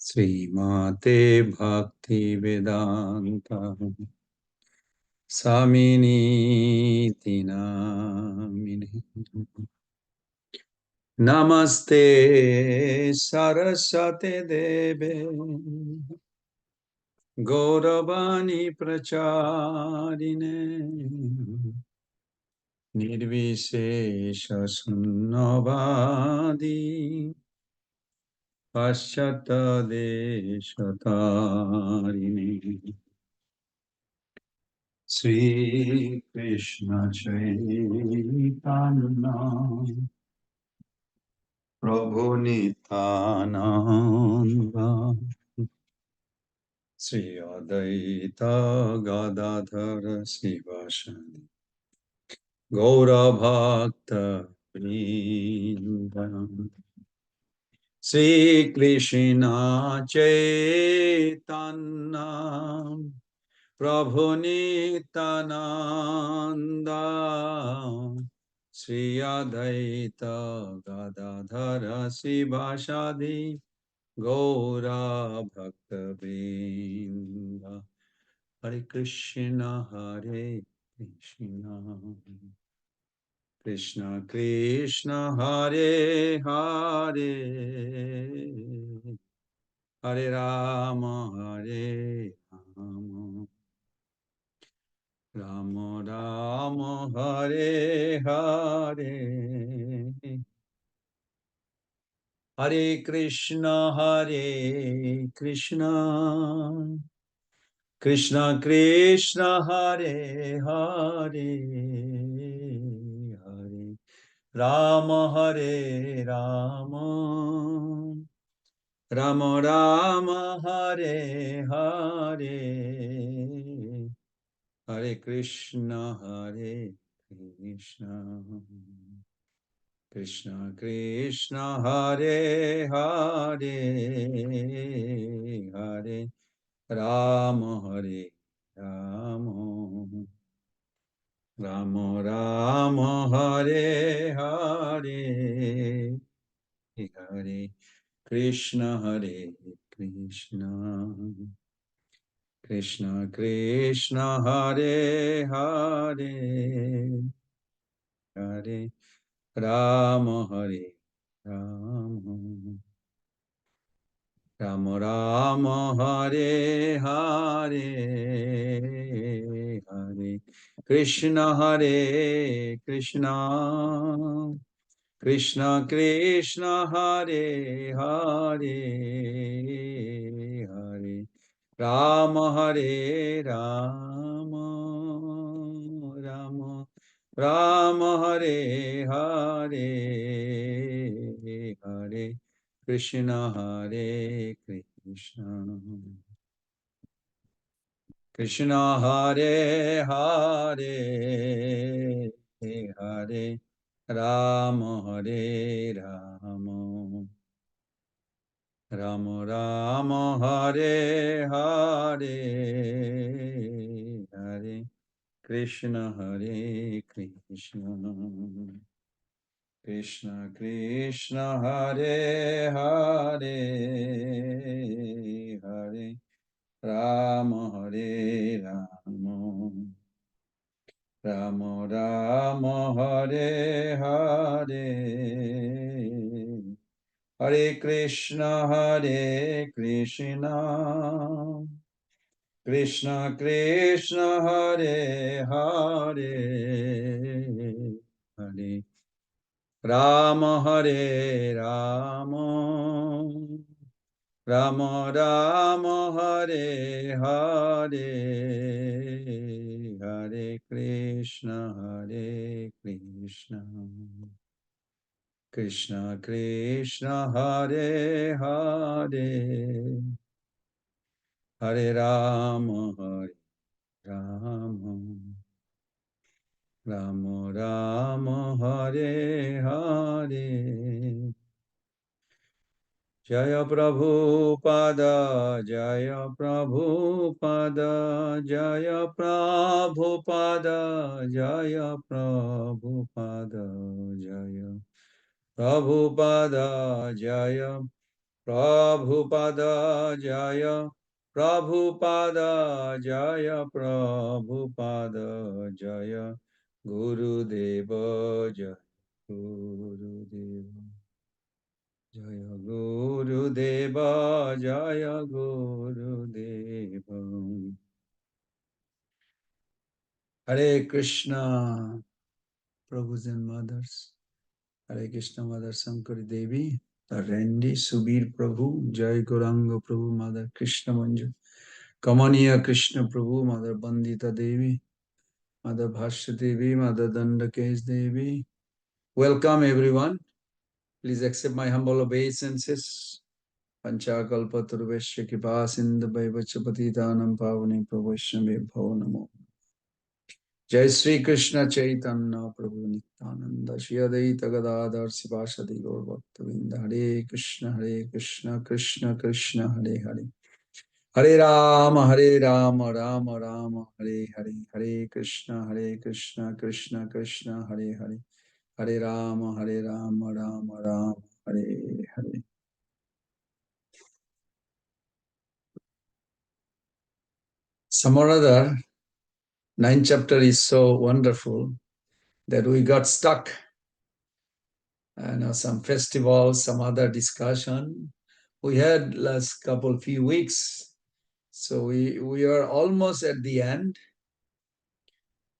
श्रीमते भक्ति वेदांता स्वामिनीति नामिने। नमस्ते सरस्वते देवे गौरवाणी प्रचारिणे निर्विशेष शून्यवादी पाश्चात्यदेशतारिणे। Sri Krishna Chaitanya Prabhu Nityananda Sri Advaita Gadadhara Sivasani Gaura Bhakta Vrinda Sri Krishna Chaitanya Prabhu Nityananda Sri Advaita Gadadhara Sivasadi Gaura Bhakta Vrinda. Hare Krishna Hare Krishna Krishna Krishna Hare Hare Hare Rama Hare Rama Rama Rama Hare Hare Hare Krishna Krishna Krishna Hare Hare Hare Rama Hare Rama Rama Rama Hare Hare Hare Krishna Krishna Krishna Hare Hare Hare Rama Hare Rama Rama Rama Hare Hare Hare Krishna Krishna Krishna Krishna Hare Hare Hare Rama Hare Rama Rama Rama Hare Hare Hare Krishna Krishna Krishna Krishna Hare Hare Hare Rama Hare Rama Rama Rama Hare Hare Hare Krishna Krishna Krishna Hare Hare Hare Rama Hare Rama Rama Rama Hare Hare Hare Krishna Krishna Krishna Krishna Hare Hare Hare Rama Hare Rama Rama Rama Hare Hare Hare Krishna Krishna Krishna Hare Hare Hare Rama Hare Rama Rama Rama Hare Hare Hare Krishna Krishna Krishna Hare Hare Hare Rama Rama Rama Rama Hare Hare Jaya Prabhupada Jaya Prabhupada Jaya Prabhupada Jaya Prabhupada Jaya Prabhupada Jaya, Prabhupada Jaya, Prabhupada Jaya, Prabhupada Jaya, Guru Deva Jaya, Guru Deva Jaya, Guru Deva Jaya, Guru Deva. Hare Krishna, Prabhus and mothers. Hare Krishna, Mother Sankari Devi, the Randy Subir Prabhu, Jai Gauranga Prabhu, Mother Krishna Manju, Kamaniya Krishna Prabhu, Mother Bandita Devi, Mother Bhashya Devi, Mother Dandakesh Devi. Welcome everyone. Please accept my humble obeisances. Panchakalpa Turveshya Kipa Sindha Vaivachapati Dhanam Pavani Prabhu Bhavo Namo. Jai Sri Krishna Chaitanya Prabhu Nityananda Shri Advaita Gadadhar Sivasadi Gaur Bhaktavinda Hare Krishna Krishna Krishna Hare Hare Hare Rama Rama Rama Hare Hare Hare Krishna Krishna Krishna Hare Hare Hare Rama Rama Rama Hare Hare. Some or other, ninth chapter is so wonderful that we got stuck. And some festivals, some other discussion. We had last few weeks. So we are almost at the end.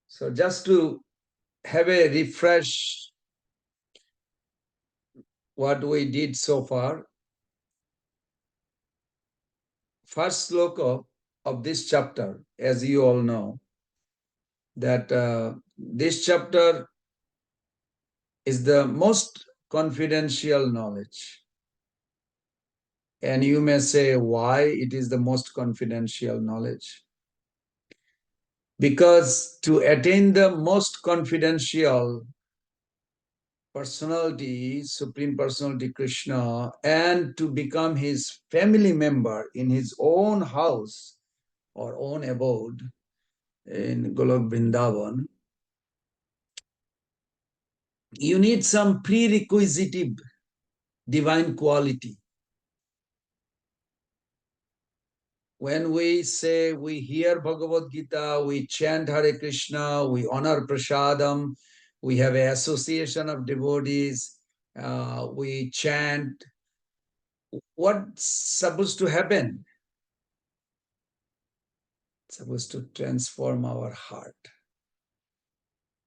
So just to have a refresh what we did so far. First sloka of this chapter, as you all know, that this chapter is the most confidential knowledge. And you may say why it is the most confidential knowledge. Because to attain the most confidential personality, Supreme Personality Krishna, and to become his family member in his own house or own abode in Golok Vrindavan, you need some prerequisite divine quality. When we say we hear Bhagavad Gita, we chant Hare Krishna, we honor Prasadam, we have an association of devotees, we chant. What's supposed to happen? It's supposed to transform our heart.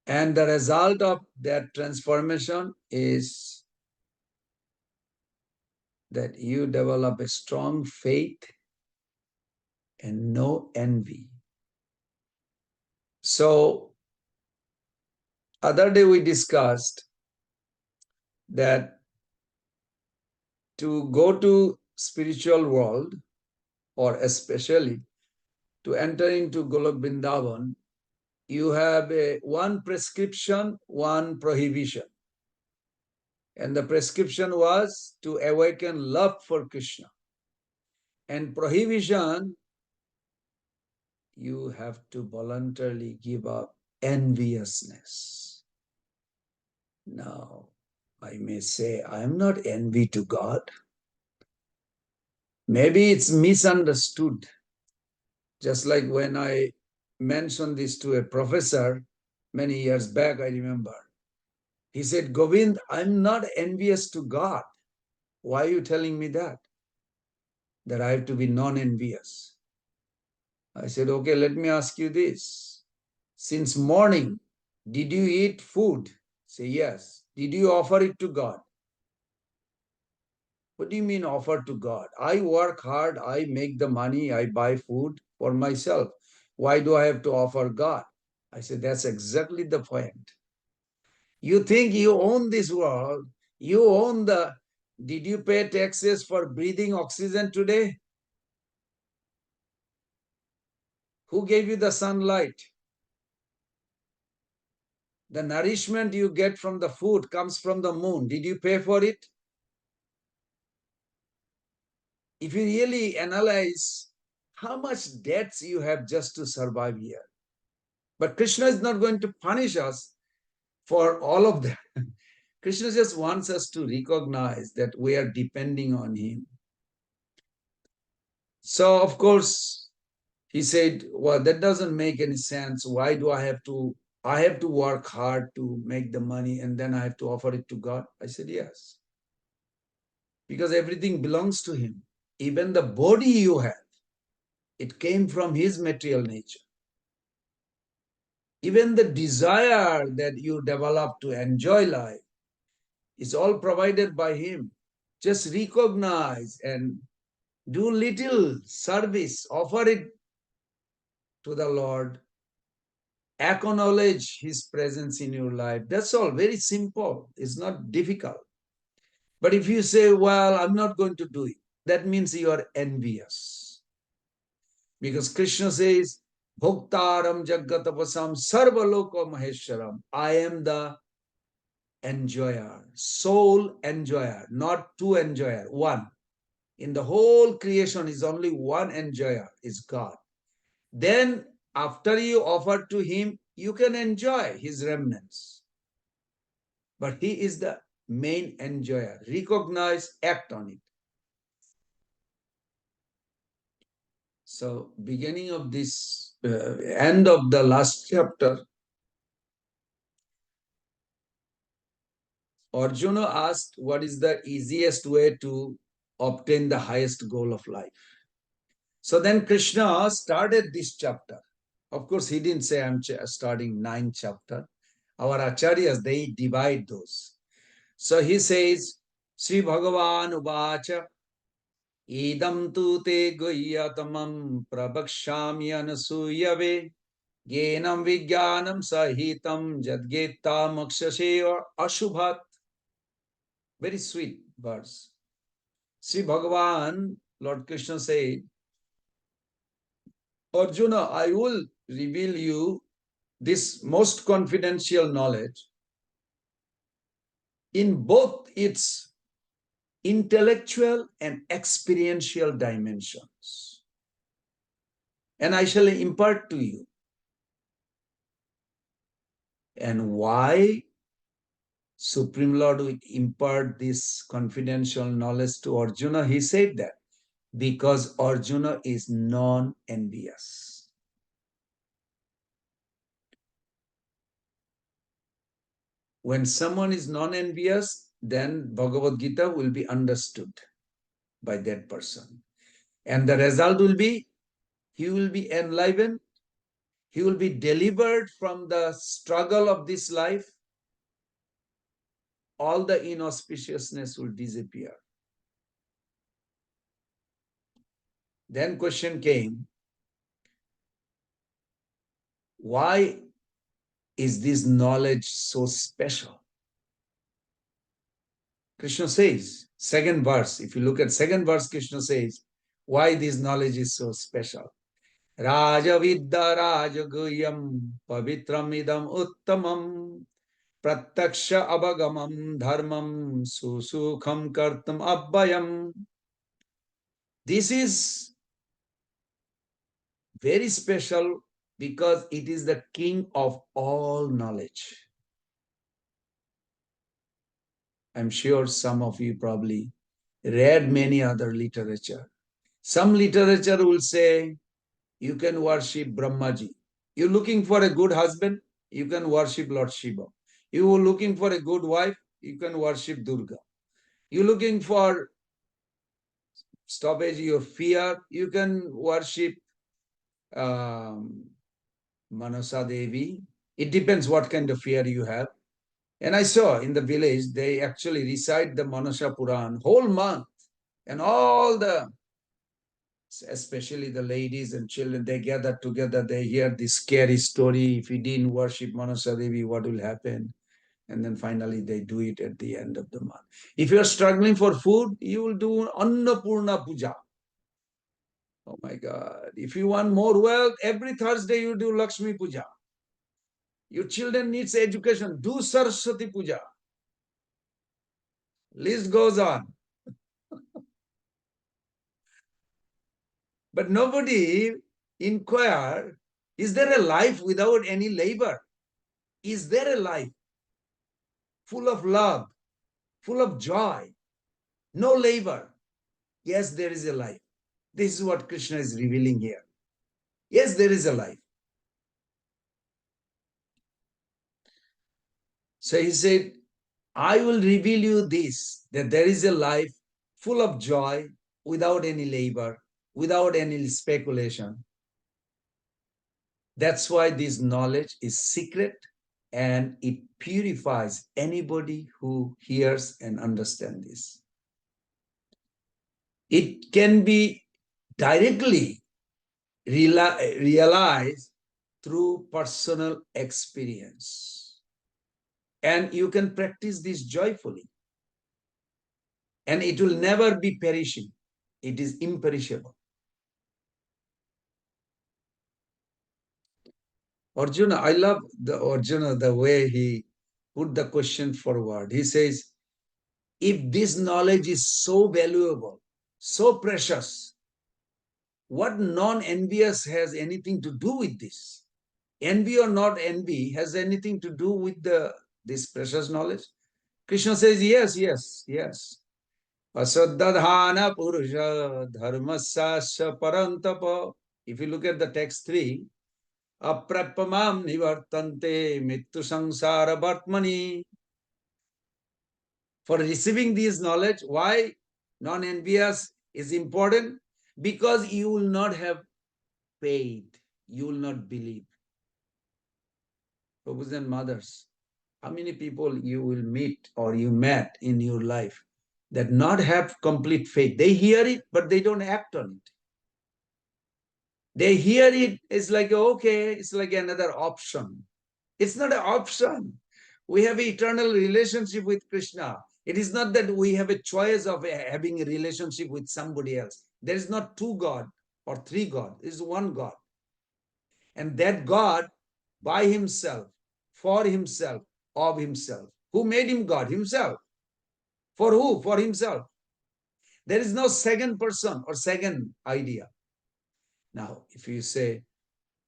And the result of that transformation is that you develop a strong faith and no envy. So, other day we discussed that to go to spiritual world, or especially to enter into Golok Vrindavan, you have one prescription, one prohibition. And the prescription was to awaken love for Krishna. And prohibition, you have to voluntarily give up enviousness. Now, I may say, I am not envy to God. Maybe it's misunderstood. Just like when I mentioned this to a professor many years back, I remember. He said, Govind, I'm not envious to God. Why are you telling me that? That I have to be non-envious. I said, okay, let me ask you this. Since morning, did you eat food? Say, yes. Did you offer it to God? What do you mean offer to God? I work hard, I make the money, I buy food for myself. Why do I have to offer God? I said, that's exactly the point. You think you own this world, you own did you pay taxes for breathing oxygen today? Who gave you the sunlight? The nourishment you get from the food comes from the moon. Did you pay for it? If you really analyze how much debts you have just to survive here. But Krishna is not going to punish us for all of that. Krishna just wants us to recognize that we are depending on him. So, of course, he said, well, that doesn't make any sense. Why do I have to work hard to make the money and then I have to offer it to God? I said, yes, because everything belongs to him. Even the body you have, it came from his material nature. Even the desire that you develop to enjoy life is all provided by him. Just recognize and do little service, offer it to the Lord, acknowledge his presence in your life. That's all, very simple. It's not difficult. But if you say, well, I'm not going to do it, that means you are envious. Because Krishna says, Bhoktaram Jagatapasam Sarvaloko Maheswaram. I am the enjoyer, sole enjoyer, not two enjoyer, one. In the whole creation is only one enjoyer, is God. Then after you offer to him, you can enjoy his remnants. But he is the main enjoyer. Recognize, act on it. So beginning of this, end of the last chapter, Arjuna asked what is the easiest way to obtain the highest goal of life. So then Krishna started this chapter. Of course, he didn't say I'm starting 9th chapter. Our acharyas, they divide those. So he says, Sri Bhagavan Uvacha, Idam tu te guhyatamam prabhakshyami anasuyave yenam vijnanam sahitam jadgeta makshaseva ashubhat. Very sweet verse. Sri Bhagavan, Lord Krishna said, Arjuna, I will reveal you this most confidential knowledge in both its intellectual and experiential dimensions. And I shall impart to you. And why Supreme Lord will impart this confidential knowledge to Arjuna? He said that because Arjuna is non-envious. When someone is non-envious, then Bhagavad Gita will be understood by that person. And the result will be, he will be enlivened, he will be delivered from the struggle of this life, all the inauspiciousness will disappear. Then question came, why is this knowledge so special? Krishna says, second verse, if you look at second verse, Krishna says, why this knowledge is so special. Raja Vidya Raja Guyam Pavitram Idam Uttamam Prataksha Abagamam Dharmam Susukham Kartam Abbayam. This is very special because it is the king of all knowledge. I'm sure some of you probably read many other literature. Some literature will say you can worship Brahmaji. You're looking for a good husband, you can worship Lord Shiva. You're looking for a good wife, you can worship Durga. You're looking for stoppage your fear, you can worship Manasa Devi. It depends what kind of fear you have. And I saw in the village, they actually recite the Manasa Puran whole month. And all the, especially the ladies and children, they gather together, they hear this scary story. If you didn't worship Manasa Devi, what will happen? And then finally they do it at the end of the month. If you're struggling for food, you will do Annapurna Puja. Oh my God. If you want more wealth, every Thursday you do Lakshmi Puja. Your children needs education, do Saraswati Puja. List goes on. But nobody inquire, is there a life without any labor? Is there a life full of love, full of joy, no labor. Yes, there is a life. This is what Krishna is revealing here. Yes, there is a life. So he said, I will reveal you this, that there is a life full of joy, without any labor, without any speculation. That's why this knowledge is secret, and it purifies anybody who hears and understands this. It can be directly realized through personal experience. And you can practice this joyfully. And it will never be perishing. It is imperishable. Arjuna, I love the way he put the question forward. He says, if this knowledge is so valuable, so precious, what non-envious has anything to do with this? Envy or not envy has anything to do with this precious knowledge? Krishna says, yes, yes, yes. Asaddhana purusha dharmasasya parantapa. If you look at the text 3, aprapamam nivartante mittu samsara bhartmani. For receiving this knowledge, why non-envious is important? Because you will not have faith, you will not believe. Brothers and mothers, how many people you will meet or you met in your life that not have complete faith? They hear it, but they don't act on it. They hear it, it's like, okay, it's like another option. It's not an option. We have an eternal relationship with Krishna. It is not that we have a choice of having a relationship with somebody else. There is not two God or three God. There is one God. And that God, by himself, for himself, of himself. Who made him God? Himself. For who? For himself. There is no second person or second idea. Now, if you say,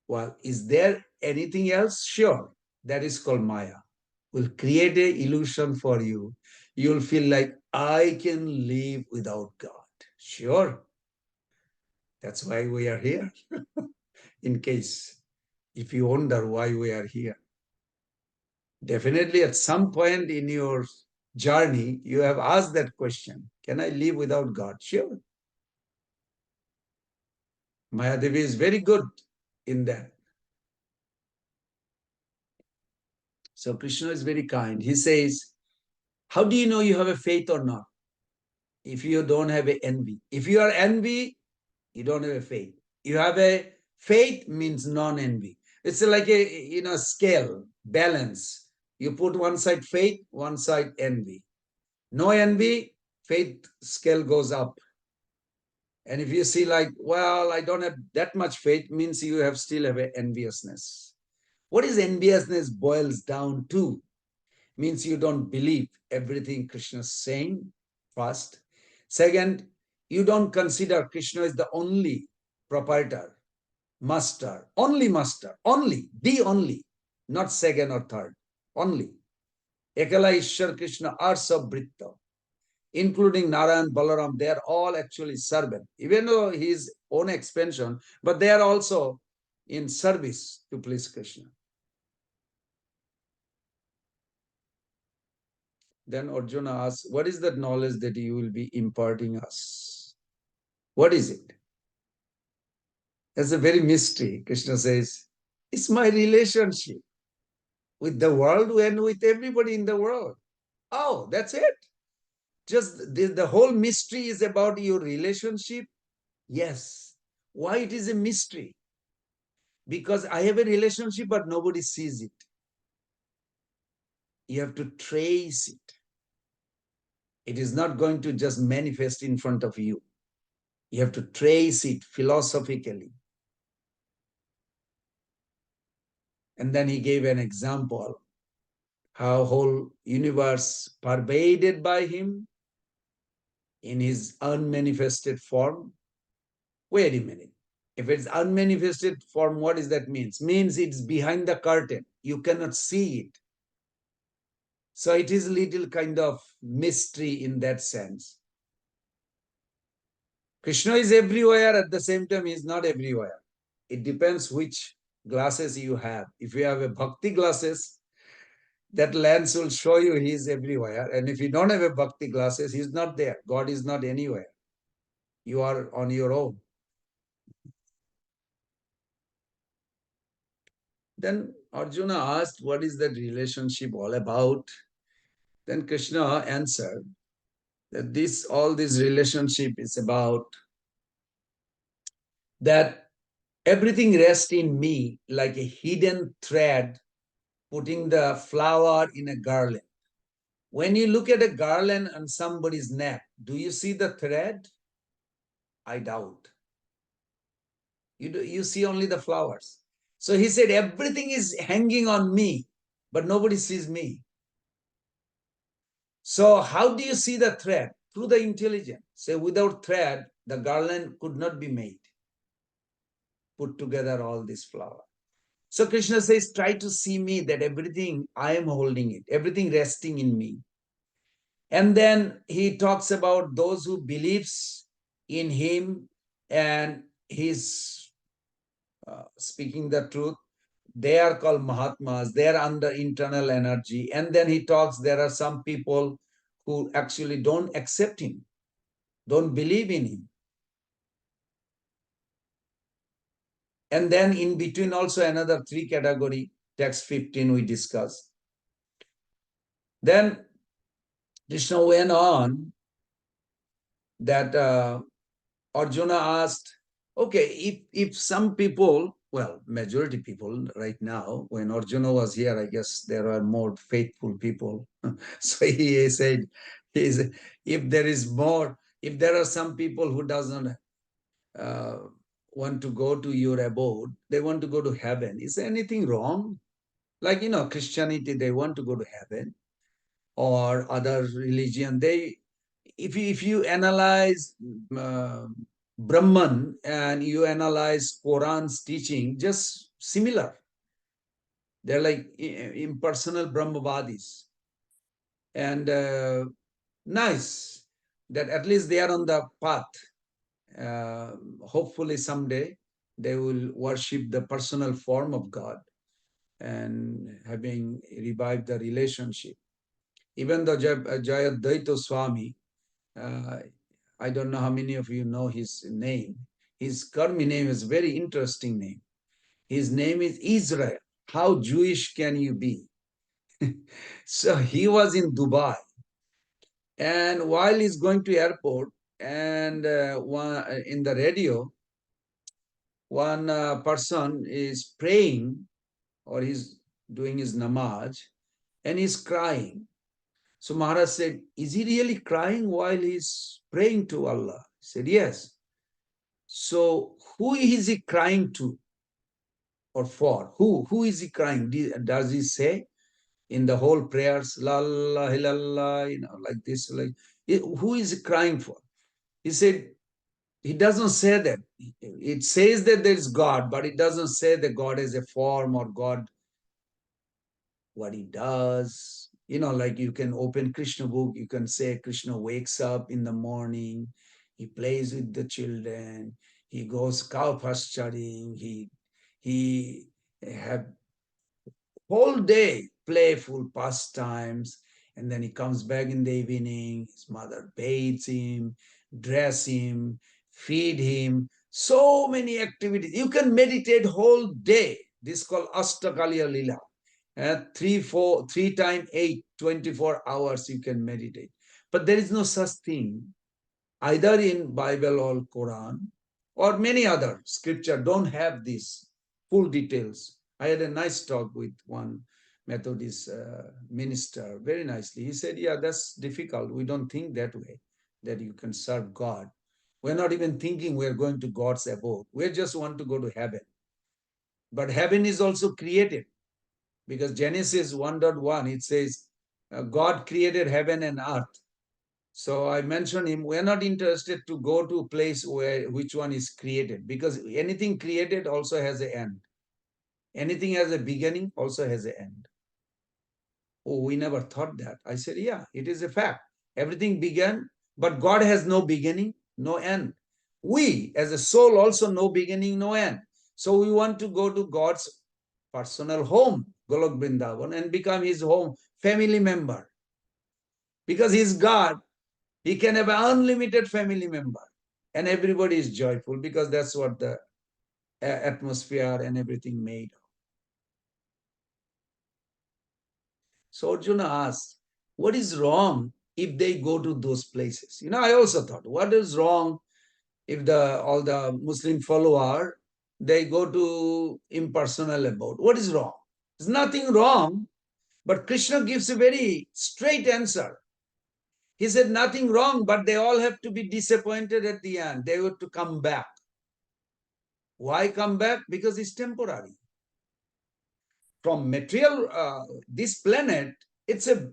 well, is there anything else? Sure. That is called Maya. Will create a illusion for you. You'll feel like, I can live without God. Sure. That's why we are here. In case, if you wonder why we are here. Definitely at some point in your journey, you have asked that question. Can I live without God? Sure. Mayadevi is very good in that. So Krishna is very kind. He says, how do you know you have a faith or not? If you don't have a envy. If you are envy, you don't have a faith. You have a faith means non-envy. It's like a scale, balance. You put one side faith, one side envy. No envy, faith scale goes up. And if you see like, well, I don't have that much faith, means you have still have a enviousness. What is enviousness boils down to? Means you don't believe everything Krishna is saying, first. Second, you don't consider Krishna is the only proprietor, master, only, the only, not second or third, only. Ekala Ishwar Krishna are Sabritta, including Narayan, Balaram, they are all actually servant, even though his own expansion, but they are also in service to please Krishna. Then Arjuna asks, what is that knowledge that you will be imparting us? What is it? That's a very mystery. Krishna says, it's my relationship with the world and with everybody in the world. Oh, that's it. Just the whole mystery is about your relationship. Yes. Why it is a mystery? Because I have a relationship, but nobody sees it. You have to trace it. It is not going to just manifest in front of you. You have to trace it philosophically. And then he gave an example, how whole universe pervaded by him in his unmanifested form. Wait a minute. If it's unmanifested form, what does that mean? Means it's behind the curtain. You cannot see it. So it is a little kind of mystery in that sense. Krishna is everywhere, at the same time, he is not everywhere. It depends which glasses you have. If you have a bhakti glasses, that lens will show you he is everywhere. And if you don't have a bhakti glasses, he's not there. God is not anywhere. You are on your own. Then Arjuna asked, what is that relationship all about? Then Krishna answered that all this relationship is about that everything rests in me like a hidden thread putting the flower in a garland. When you look at a garland on somebody's neck, do you see the thread? I doubt. You see only the flowers. So he said, everything is hanging on me, but nobody sees me. So how do you see the thread? Through the intelligence. Say, without thread, the garland could not be made. Put together all this flower. So Krishna says, try to see me, that everything, I am holding it, everything resting in me. And then he talks about those who believes in him and he's speaking the truth. They are called Mahatmas. They are under internal energy. And then he talks, there are some people who actually don't accept him, don't believe in him. And then in between also another three category, text 15 we discussed. Then Krishna went on that Arjuna asked, okay, if some people, well, majority people right now, when Arjuna was here, I guess there are more faithful people. So he said, if there is more, if there are some people who doesn't uh, want to go to your abode, they want to go to heaven. Is there anything wrong? Like, Christianity, they want to go to heaven, or other religion, if you analyze uh, Brahman and you analyze Quran's teaching, just similar. They're like impersonal Brahmavadis. And nice that at least they are on the path. Hopefully someday they will worship the personal form of God and having revived the relationship. Even though Jayadvaita Swami, uh, I don't know how many of you know his name. His Karmi name is a very interesting name. His name is Israel. How Jewish can you be? So he was in Dubai, and while he's going to airport, and in the radio, one person is praying, or he's doing his namaz, and he's crying. So Maharaj said, is he really crying while he's praying to Allah? He said, yes. So who is he crying to or for? Who is he crying? Does he say in the whole prayers, la la la la, like this, like who is he crying for? He said, he doesn't say that. It says that there is God, but it doesn't say that God is a form or God what he does. Like you can open Krishna book, you can say Krishna wakes up in the morning, he plays with the children, he goes cow pasturing, he have whole day playful pastimes, and then he comes back in the evening, his mother bathes him, dress him, feed him, so many activities. You can meditate whole day. This is called Astakaliya Lila. 3 times 8, 24 hours you can meditate. But there is no such thing, either in Bible or Quran or many other scripture don't have these full details. I had a nice talk with one Methodist minister, very nicely. He said, yeah, that's difficult. We don't think that way, that you can serve God. We're not even thinking we're going to God's abode. We just want to go to heaven. But heaven is also created, because Genesis 1.1, it says, God created heaven and earth. So I mentioned him, we're not interested to go to a place where which one is created, because anything created also has an end. Anything has a beginning, also has an end. Oh, we never thought that. I said, yeah, it is a fact. Everything began, but God has no beginning, no end. We, as a soul, also no beginning, no end. So we want to go to God's personal home, Golok Vrindavan, and become his home family member. Because he's God, he can have an unlimited family member. And everybody is joyful because that's what the atmosphere and everything made. So Arjuna asked, what is wrong if they go to those places? I also thought, what is wrong if all the Muslim follower, they go to impersonal abode? What is wrong? There's nothing wrong, but Krishna gives a very straight answer. He said, nothing wrong, but they all have to be disappointed at the end. They have to come back. Why come back? Because it's temporary. From material, this planet, it's a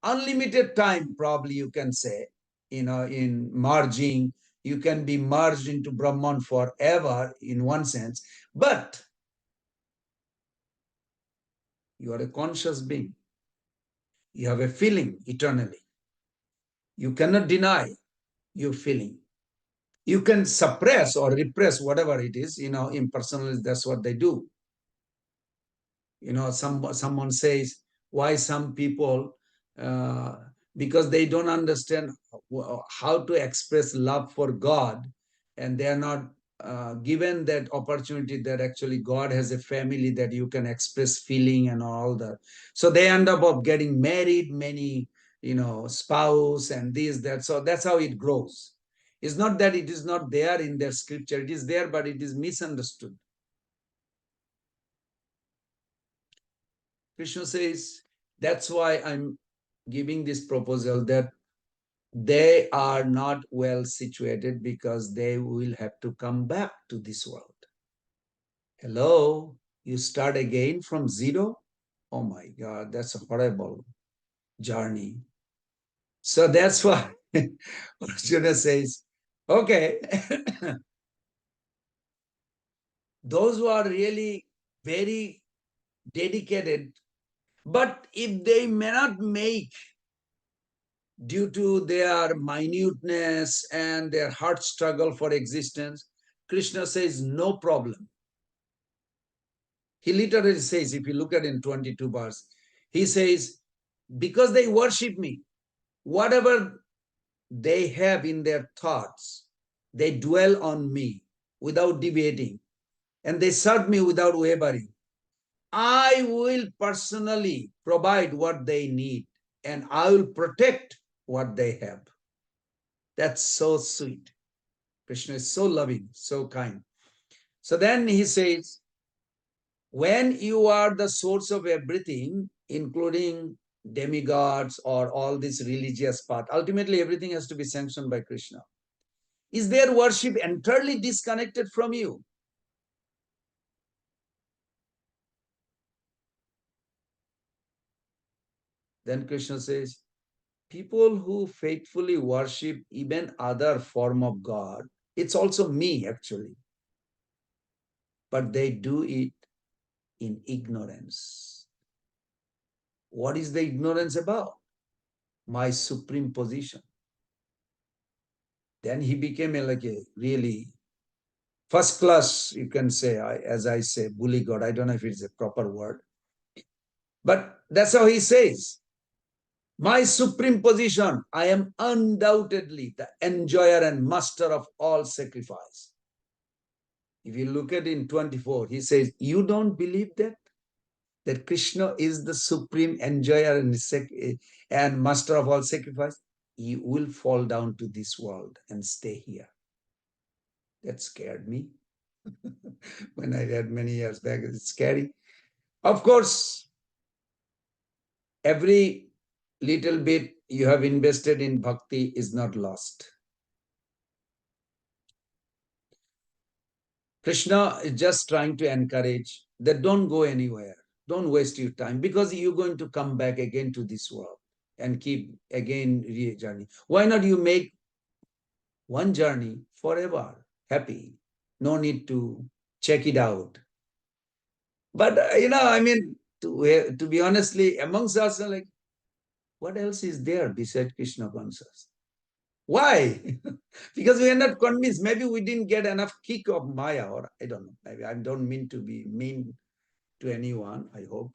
unlimited time, probably you can say, in merging. You can be merged into Brahman forever in one sense, but you are a conscious being. You have a feeling eternally. You cannot deny your feeling. You can suppress or repress whatever it is, impersonally, that's what they do. Someone says, why some people, uh, because they don't understand how to express love for God, and they are not given that opportunity that actually God has a family that you can express feeling and all that. So they end up of getting married, many, spouse and this, that. So that's how it grows. It's not that it is not there in their scripture. It is there, but it is misunderstood. Krishna says, that's why I'm giving this proposal that they are not well situated because they will have to come back to this world. Hello, you start again from zero? Oh my God, that's a horrible journey. So that's why Arjuna says, okay, those who are really very dedicated, but if they may not make due to their minuteness and their hard struggle for existence, Krishna says, no problem. He literally says, if you look at in 22 verse, he says, because they worship me, whatever they have in their thoughts, they dwell on me without deviating, and they serve me without wavering. I will personally provide what they need, and I will protect what they have. That's so sweet. Krishna is so loving, so kind. So then he says, when you are the source of everything, including demigods or all this religious path, ultimately everything has to be sanctioned by Krishna. Is their worship entirely disconnected from you? Then Krishna says, people who faithfully worship even other form of God, it's also me actually, but they do it in ignorance. What is the ignorance about? My supreme position. Then he became like a really first class, you can say, as I say, bully God. I don't know if it's a proper word, but that's how he says. My supreme position, I am undoubtedly the enjoyer and master of all sacrifice. If you look at in 24, he says, you don't believe that? That Krishna is the supreme enjoyer and master of all sacrifice? You will fall down to this world and stay here. That scared me. When I read many years back, it's scary. Of course, every little bit you have invested in bhakti is not lost. Krishna is just trying to encourage that don't go anywhere. Don't waste your time because you're going to come back again to this world and keep again journey. Why not you make one journey forever happy? No need to check it out. But I mean, to be honestly, amongst us, like What else is there beside Krishna consciousness? Why? Because we are not convinced. Maybe we didn't get enough kick of Maya, or I don't know. Maybe I don't mean to be mean to anyone, I hope.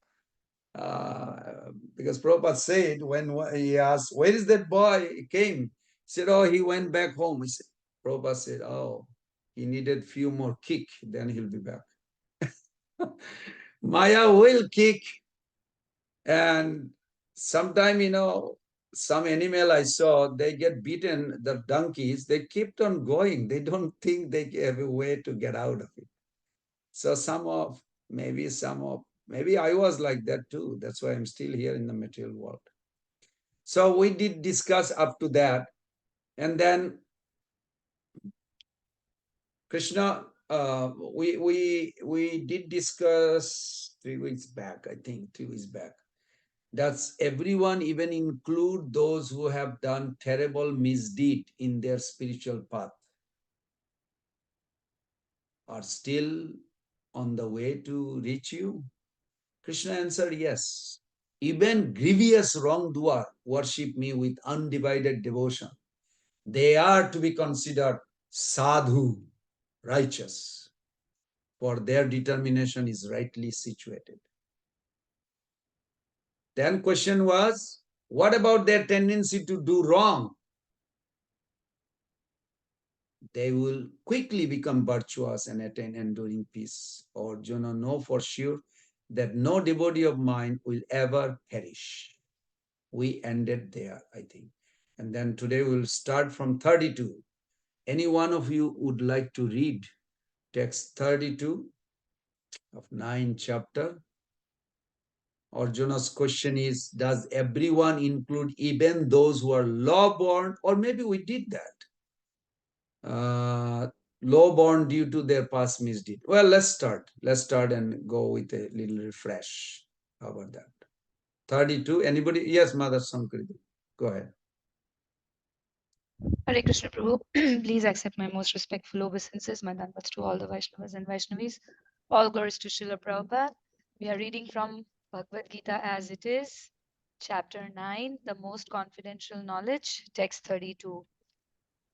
Because Prabhupada said when he asked, where is that boy? He came. He said, oh, he went back home. He said, Prabhupada said, oh, he needed few more kick, then he'll be back. Maya will kick, and sometime, some animal I saw, they get beaten, the donkeys, they kept on going. They don't think they have a way to get out of it. So maybe I was like that too. That's why I'm still here in the material world. So we did discuss up to that. And then Krishna, we did discuss 3 weeks back, I think 3 weeks back. Does everyone even include those who have done terrible misdeed in their spiritual path, are still on the way to reach you? Krishna answered, yes. Even grievous wrongdoer worship me with undivided devotion. They are to be considered sadhu, righteous, for their determination is rightly situated. Then question was, what about their tendency to do wrong? They will quickly become virtuous and attain enduring peace. Arjuna, know for sure that no devotee of mine will ever perish. We ended there, I think. And then today we'll start from 32. Any one of you would like to read text 32 of 9th chapter? Arjuna's question is, does everyone include even those who are law-born? Or maybe we did that. Low-born due to their past misdeed. Well, let's start. Let's start and go with a little refresh. How about that? 32. Anybody? Yes, Mother Sankari. Go ahead. Hare Krishna Prabhu, please accept my most respectful obeisances, my danvats to all the Vaishnavas and Vaishnavis. All glories to Srila Prabhupada. We are reading from Bhagavad Gita as it is, chapter 9, the most confidential knowledge, text 32.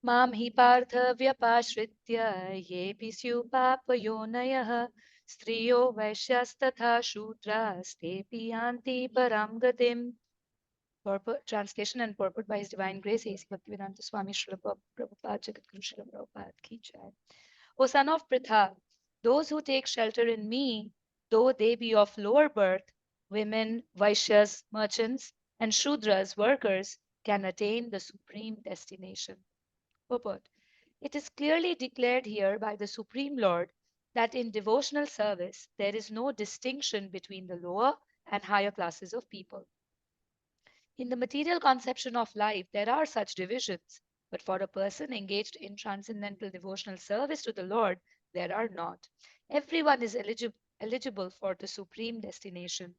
Mam hi partha vyapashritya yepi syupapayonayah striyo vaishyastatha shudras yanti param gatim. Translation and purport by His Divine Grace, A.C. Bhaktivedanta Swami Srila Prabhupada Jagatguru Srila Prabhupada Ki Jai. O son of Pritha, those who take shelter in me, though they be of lower birth, women, Vaishyas, merchants, and Shudras, workers, can attain the supreme destination. Purport. It is clearly declared here by the Supreme Lord that in devotional service there is no distinction between the lower and higher classes of people. In the material conception of life, there are such divisions, but for a person engaged in transcendental devotional service to the Lord, there are not. Everyone is eligible for the supreme destination.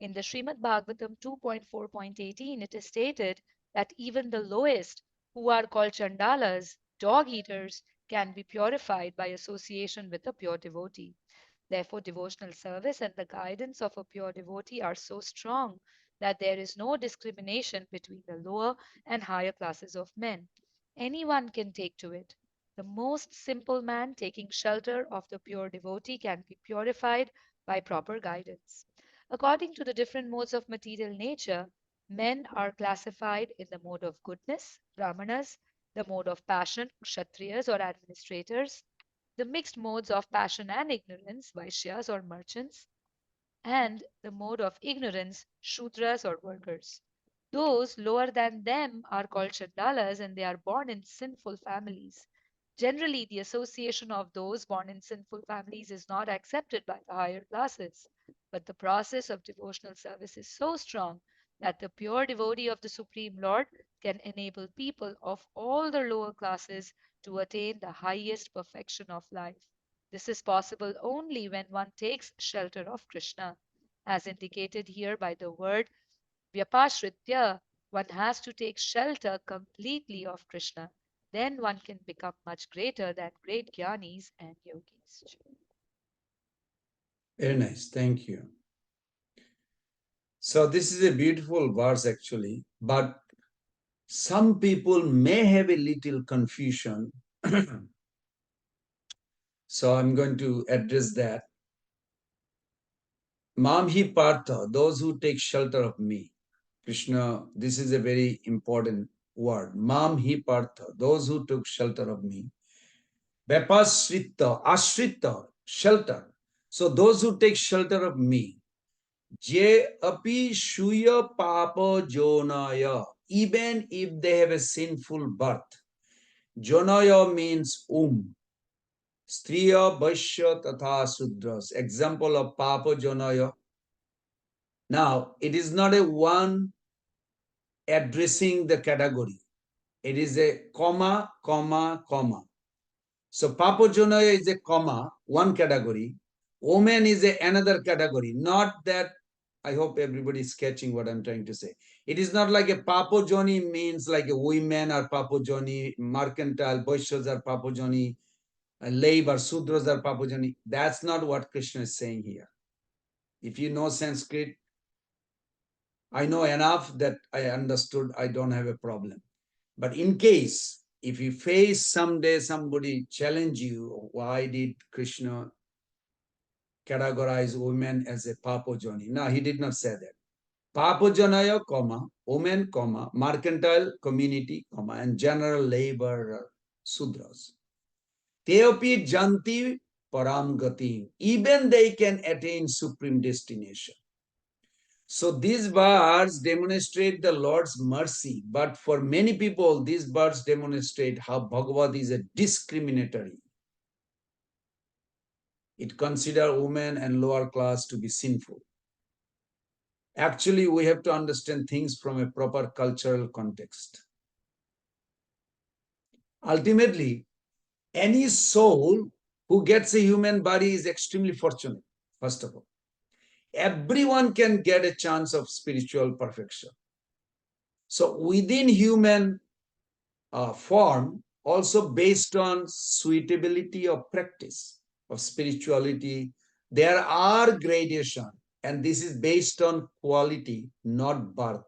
In the Srimad Bhagavatam 2.4.18, it is stated that even the lowest, who are called chandalas, dog eaters, can be purified by association with a pure devotee. Therefore, devotional service and the guidance of a pure devotee are so strong that there is no discrimination between the lower and higher classes of men. Anyone can take to it. The most simple man taking shelter of the pure devotee can be purified by proper guidance. According to the different modes of material nature, men are classified in the mode of goodness, Brahmanas, the mode of passion, Kshatriyas or administrators, the mixed modes of passion and ignorance, Vaishyas or merchants, and the mode of ignorance, Shudras or workers. Those lower than them are called Chandalas and they are born in sinful families. Generally, the association of those born in sinful families is not accepted by the higher classes. But the process of devotional service is so strong that the pure devotee of the Supreme Lord can enable people of all the lower classes to attain the highest perfection of life. This is possible only when one takes shelter of Krishna. As indicated here by the word Vyapashritya, one has to take shelter completely of Krishna. Then one can become much greater than great jnanis and yogis. Very nice. Thank you. So this is a beautiful verse actually, but some people may have a little confusion. So I'm going to address that. Mamhi Partha, those who take shelter of me. Krishna, this is a very important word. Mamhi Partha, those who took shelter of me. Vapasrita, Ashrita, shelter. So those who take shelter of me. Je api shuya papa jonaya, even if they have a sinful birth. Jonaya means Striya, Vaishya, Tatha, Sudras. Example of Papa Jonaya. Now, it is not a one addressing the category. It is a comma, comma, comma. So Papa Jonaya is a comma, one category. Woman is another category. Not that, I hope everybody is catching what I'm trying to say. It is not like a Papa Joni means like a women or Papa Joni, mercantile, Vaishyas are Papa Joni, labor, Sudras are Papa Joni. That's not what Krishna is saying here. If you know Sanskrit, I know enough that I understood, I don't have a problem. But in case, if you face someday somebody challenge you, why did Krishna categorize women as a papojoni? No, he did not say that. Papojanaya, comma, women, comma, mercantile community, comma, and general labor sudras. Teopi janti param gatim. Even they can attain supreme destination. So these birds demonstrate the Lord's mercy, but for many people, these birds demonstrate how Bhagavad is a discriminatory. It considers women and lower class to be sinful. Actually, we have to understand things from a proper cultural context. Ultimately, any soul who gets a human body is extremely fortunate, first of all. Everyone can get a chance of spiritual perfection. So within human form, also based on suitability of practice of spirituality, there are gradation, and this is based on quality, not birth.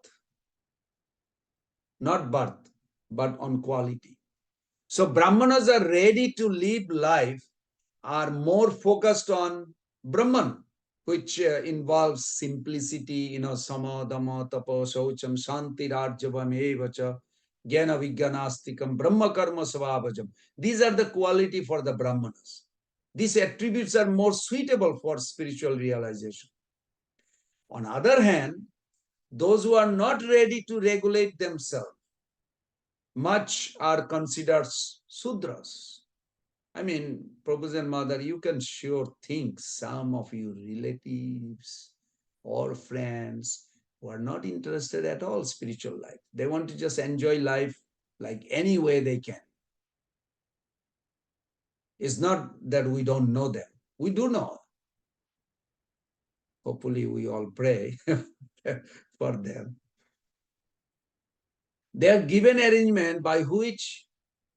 Not birth, but on quality. So Brahmanas are ready to live life, are more focused on Brahman, which involves simplicity, sama, dhamma, tapo, shaucham, shanti, rajyavam, evacha, jnana, vijnanastikam, brahma karma svabhajam. These are the quality for the Brahmanas. These attributes are more suitable for spiritual realization. On the other hand, those who are not ready to regulate themselves, much are considered Sudras. I mean, Prabhu's and Mother, you can sure think some of your relatives or friends who are not interested at all spiritual life. They want to just enjoy life like any way they can. It's not that we don't know them. We do know. Hopefully we all pray for them. They are given arrangement by which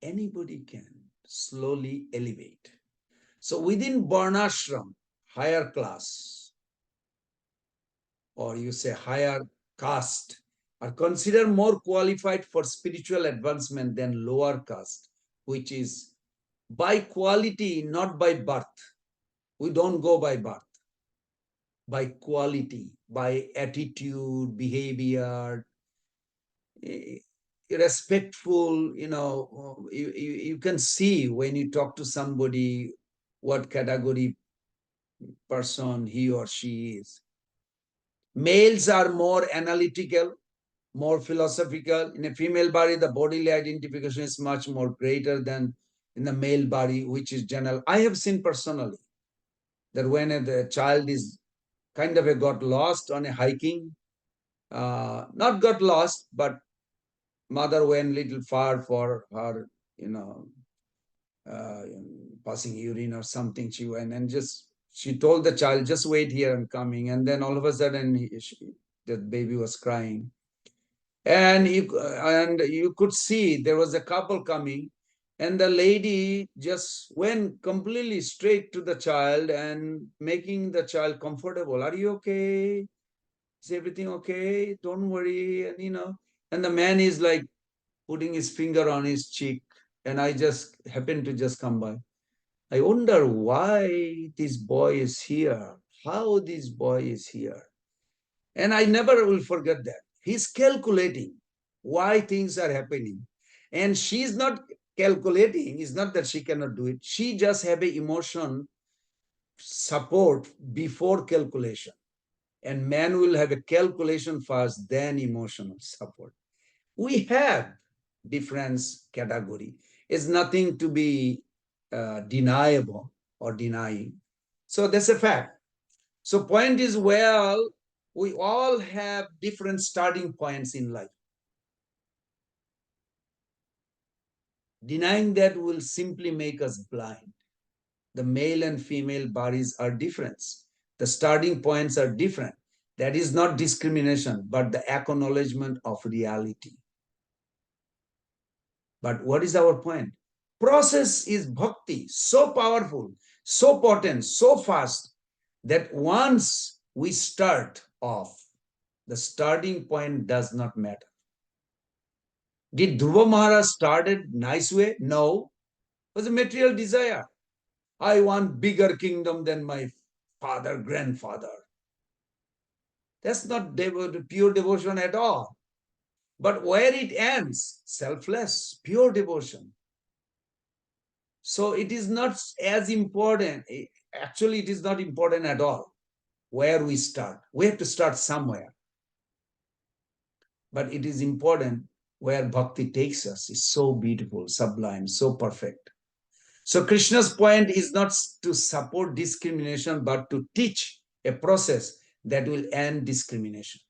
anybody can slowly elevate. So within Varnashram, higher class, or you say higher caste, are considered more qualified for spiritual advancement than lower caste, which is by quality, not by birth. We don't go by birth, by quality, by attitude, behavior, respectful, you can see when you talk to somebody what category person he or she is. Males are more analytical, more philosophical. In a female body, the bodily identification is much more greater than in the male body, which is general. I have seen personally that when the child is kind of got lost on a hiking, not got lost, but mother went little far for her, you know, uh, passing urine or something. She went and just she told the child, just wait here, I'm coming. And then all of a sudden, the baby was crying, and you could see there was a couple coming, and the lady just went completely straight to the child and making the child comfortable. Are you okay? Is everything okay? Don't worry. And and the man is like putting his finger on his cheek, and I just happened to just come by. I wonder why this boy is here, how this boy is here. And I never will forget that. He's calculating why things are happening. And she's not calculating. It's not that she cannot do it. She just have a emotion support before calculation. And man will have a calculation first, then emotional support. We have difference category. It's nothing to be deniable or denying. So that's a fact. So point is, well, we all have different starting points in life. Denying that will simply make us blind. The male and female bodies are different. The starting points are different. That is not discrimination, but the acknowledgement of reality. But what is our point? Process is bhakti, so powerful, so potent, so fast that once we start off, the starting point does not matter. Did Dhruva Maharaj started nice way? No. It was a material desire. I want bigger kingdom than my father, grandfather. That's not pure devotion at all. But where it ends, selfless, pure devotion. So it is not as important. Actually, it is not important at all where we start. We have to start somewhere. But it is important where bhakti takes us. It's so beautiful, sublime, so perfect. So Krishna's point is not to support discrimination, but to teach a process that will end discrimination.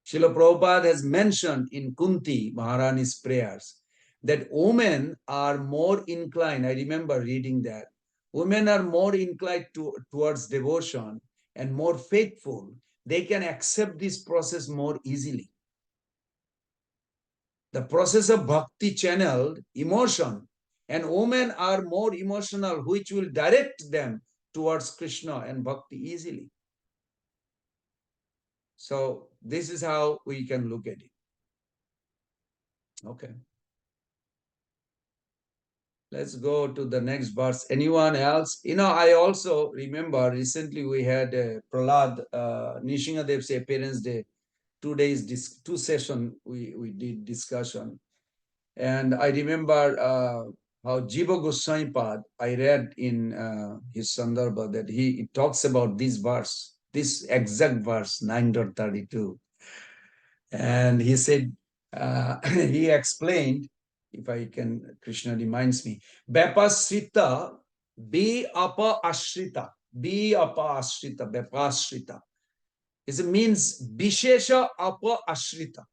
Srila Prabhupada has mentioned in Kunti Maharani's prayers that women are more inclined, I remember reading that, women are more inclined towards devotion and more faithful. They can accept this process more easily. The process of bhakti channeled emotion, and women are more emotional, which will direct them towards Krishna and bhakti easily. So this is how we can look at it. Okay. Let's go to the next verse. Anyone else? I also remember recently we had Prahlad Nishingadev's appearance day, 2 days, 2 session we did discussion. And I remember how Jiva Goswami Pad, I read in his Sandarbha that he talks about this verse, this exact verse, 9.32. And he said, he explained, if I can, Krishna reminds me, Bapasrita, be apa ashrita, be apa ashrita, bapasrita. It means Bishesha apa ashrita.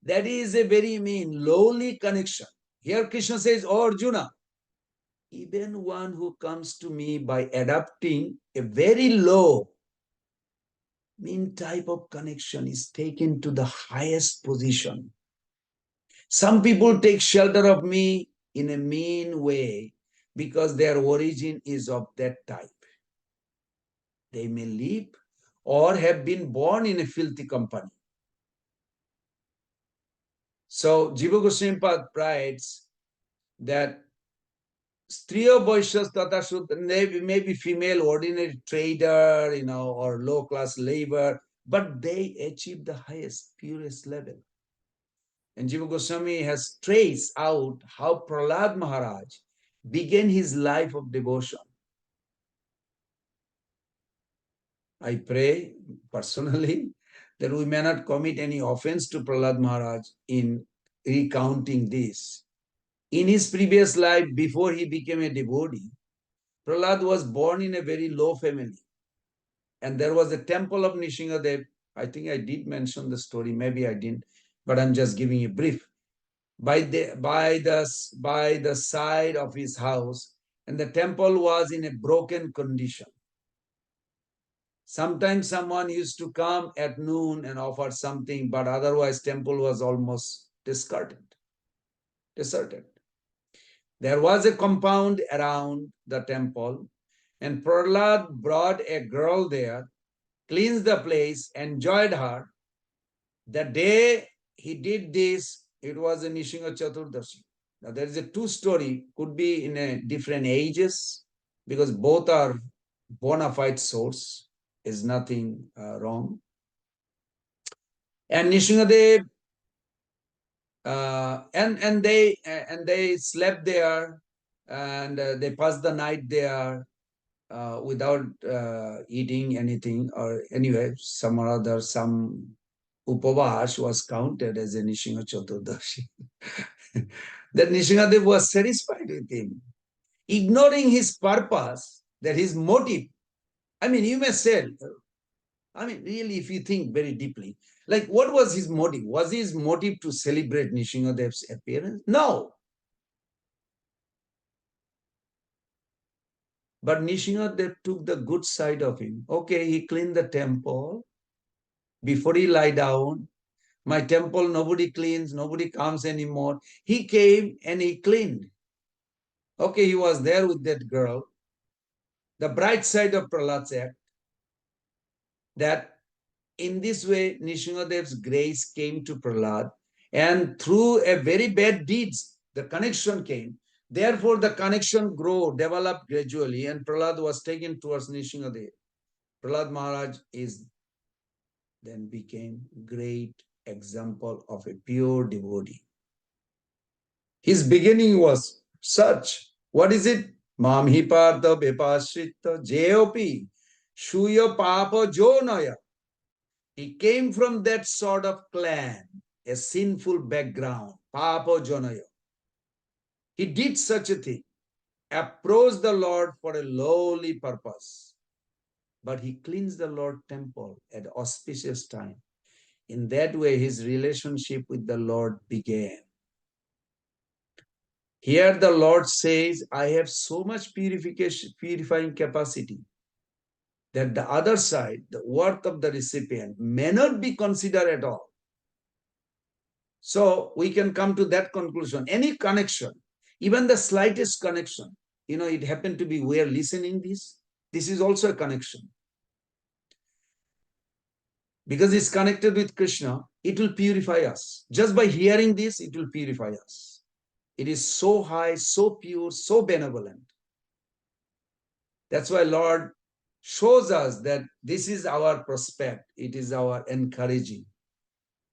That is a very lowly connection. Here Krishna says, oh Arjuna, even one who comes to me by adopting a very low type of connection is taken to the highest position. Some people take shelter of me in a mean way because their origin is of that type. They may live or have been born in a filthy company. So Jiva Goswami writes that Striya Vaishyas Tata Shudra, they may be female, ordinary trader, or low class labor, but they achieve the highest, purest level. And Jiva Goswami has traced out how Prahlad Maharaj began his life of devotion. I pray personally that we may not commit any offense to Prahlad Maharaj in recounting this. In his previous life, before he became a devotee, Prahlad was born in a very low family. And there was a temple of Nishingadev. I think I did mention the story, maybe I didn't, but I'm just giving a brief. By the side of his house, and the temple was in a broken condition. Sometimes someone used to come at noon and offer something, but otherwise temple was almost deserted. There was a compound around the temple, And Prahlad brought a girl there, cleansed the place, enjoyed her. The day he did this, it was a Nishinga Chaturdashi. Now there is a two story, could be in a different ages, because both are bona fide source, is nothing wrong. And Nishingadev and they slept there, and they passed the night there without eating anything, or anyway, some or other, some upavash was counted as a Nishinga Chaturdashi. That Nishingadev was satisfied with him, ignoring his purpose, that his motive. I mean, you may say, I mean, really, if you think very deeply, like what was his motive? Was his motive to celebrate Nishingadev's appearance? No. But Nishingadev took the good side of him. Okay, he cleaned the temple. Before he lie down, my temple, nobody cleans, nobody comes anymore. He came and he cleaned. Okay, he was there with that girl. The bright side of Prahlad's act, that in this way, Nishingadev's grace came to Prahlad, and through a very bad deeds, the connection came. Therefore, the connection grew, developed gradually, and Prahlad was taken towards Nishingadev. Prahlad Maharaj is then became great example of a pure devotee. His beginning was such. What is it? Mamhi partha vipashrita jeopi shuya papa jonaya. He came from that sort of clan, a sinful background, papa jonaya. He did such a thing, approached the Lord for a lowly purpose, but he cleansed the Lord temple at auspicious time. In that way, his relationship with the Lord began. Here the Lord says, I have so much purifying capacity that the other side, the worth of the recipient, may not be considered at all. So we can come to that conclusion. Any connection, even the slightest connection, it happened to be we are listening this. This is also a connection. Because it's connected with Krishna, it will purify us. Just by hearing this, it will purify us. It is so high, so pure, so benevolent. That's why Lord shows us that this is our prospect. It is our encouraging.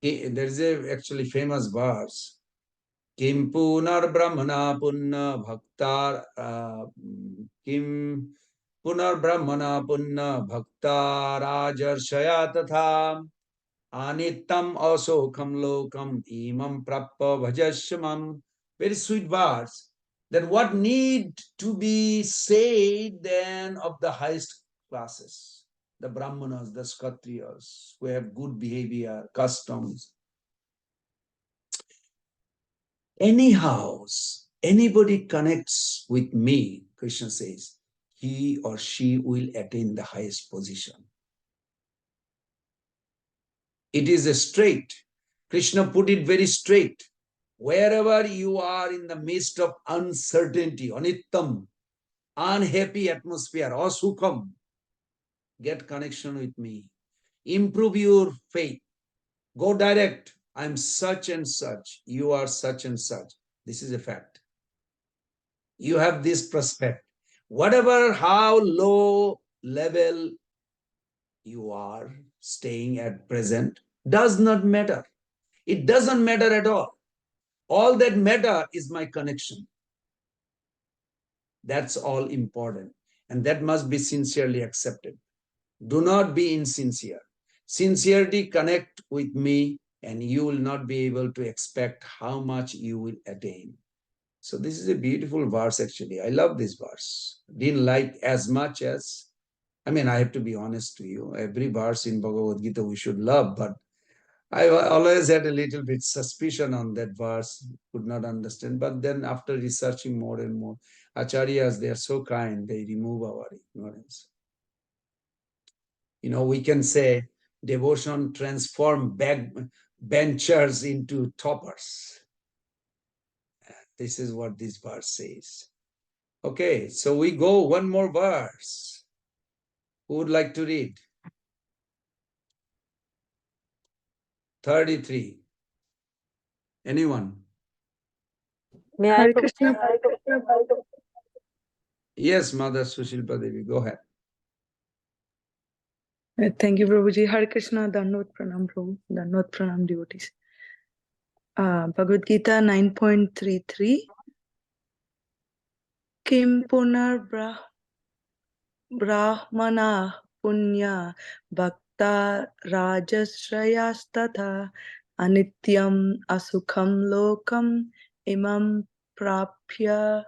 There is a actually famous verse. Kim punar brahmana punna bhaktar kim punar brahmana punna bhakta rajarshaya tatha Anittam asokham lokam imam prappa bhajashamam. Very sweet verse. That what need to be said then of the highest classes, the Brahmanas, the Kshatriyas, who have good behavior, customs. Anyhow, anybody connects with me, Krishna says, he or she will attain the highest position. It is a straight. Krishna put it very straight. Wherever you are in the midst of uncertainty, anittam, unhappy atmosphere, asukham, get connection with me. Improve your faith. Go direct. I'm such and such. You are such and such. This is a fact. You have this prospect. Whatever, how low level you are staying at present does not matter. It doesn't matter at all. All that matter is my connection. That's all important. And that must be sincerely accepted. Do not be insincere. Sincerity connect with me and you will not be able to expect how much you will attain. So this is a beautiful verse actually. I love this verse. Didn't like as much as, I mean, I have to be honest to you. Every verse in Bhagavad Gita we should love, but I always had a little bit suspicion on that verse, could not understand. But then after researching more and more, Acharyas, they are so kind, they remove our ignorance. We can say devotion transform backbenchers into toppers. This is what this verse says. Okay, so we go one more verse. Who would like to read? 33. Anyone? May I Hare Prabhuji? Krishna. Yes, Mother Sushilpa Devi, go ahead. Thank you, Prabhuji. Hare Krishna, Dandot Pranam, Prabhu. Dandot Pranam, devotees. Bhagavad Gita 9.33. Kim punar brahmana punya bhakta rajasrayastatha anityam asukham lokam imam prapya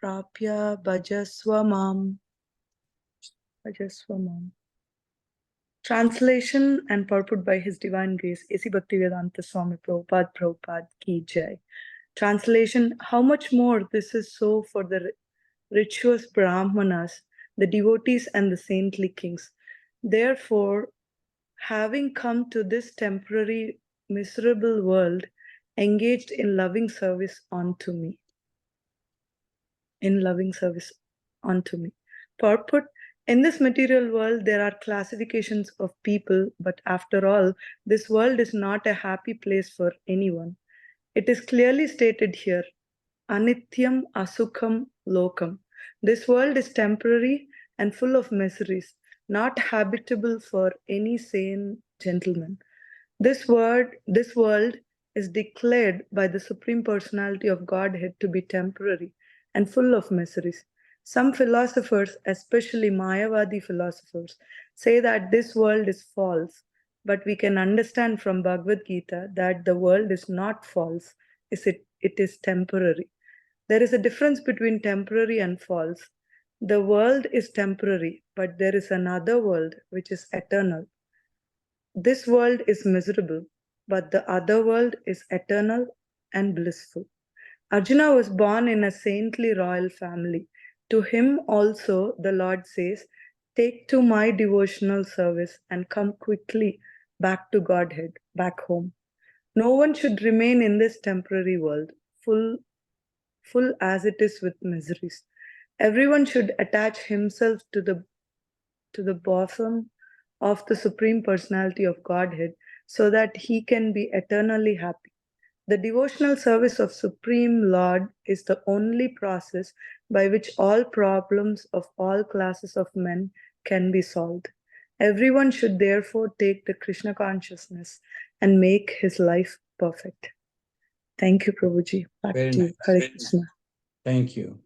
bhajaswamam. Translation and purport by His Divine Grace, A.C. Bhaktivedanta Swami Prabhupada Ki Jai. Translation: how much more this is so for the virtuous Brahmanas, the devotees and the saintly kings. Therefore, having come to this temporary miserable world, engaged in loving service unto me. Purport: in this material world, there are classifications of people, but after all, this world is not a happy place for anyone. It is clearly stated here, Anityam Asukham Lokam. This world is temporary and full of miseries, not habitable for any sane gentleman. This world is declared by the Supreme Personality of Godhead to be temporary and full of miseries. Some philosophers, especially Mayavadi philosophers, say that this world is false, but we can understand from Bhagavad Gita that the world is not false, it is temporary. There is a difference between temporary and false. The world is temporary, but there is another world which is eternal. This world is miserable, but the other world is eternal and blissful. Arjuna was born in a saintly royal family. To him also the Lord says, take to my devotional service and come quickly back to Godhead, back home. No one should remain in this temporary world, full as it is with miseries. Everyone should attach himself to the bosom of the Supreme Personality of Godhead so that he can be eternally happy. The devotional service of Supreme Lord is the only process by which all problems of all classes of men can be solved. Everyone should therefore take the Krishna consciousness and make his life perfect. Thank you, Prabhuji. Back Very to you. nice. Hare Krishna. Thank you.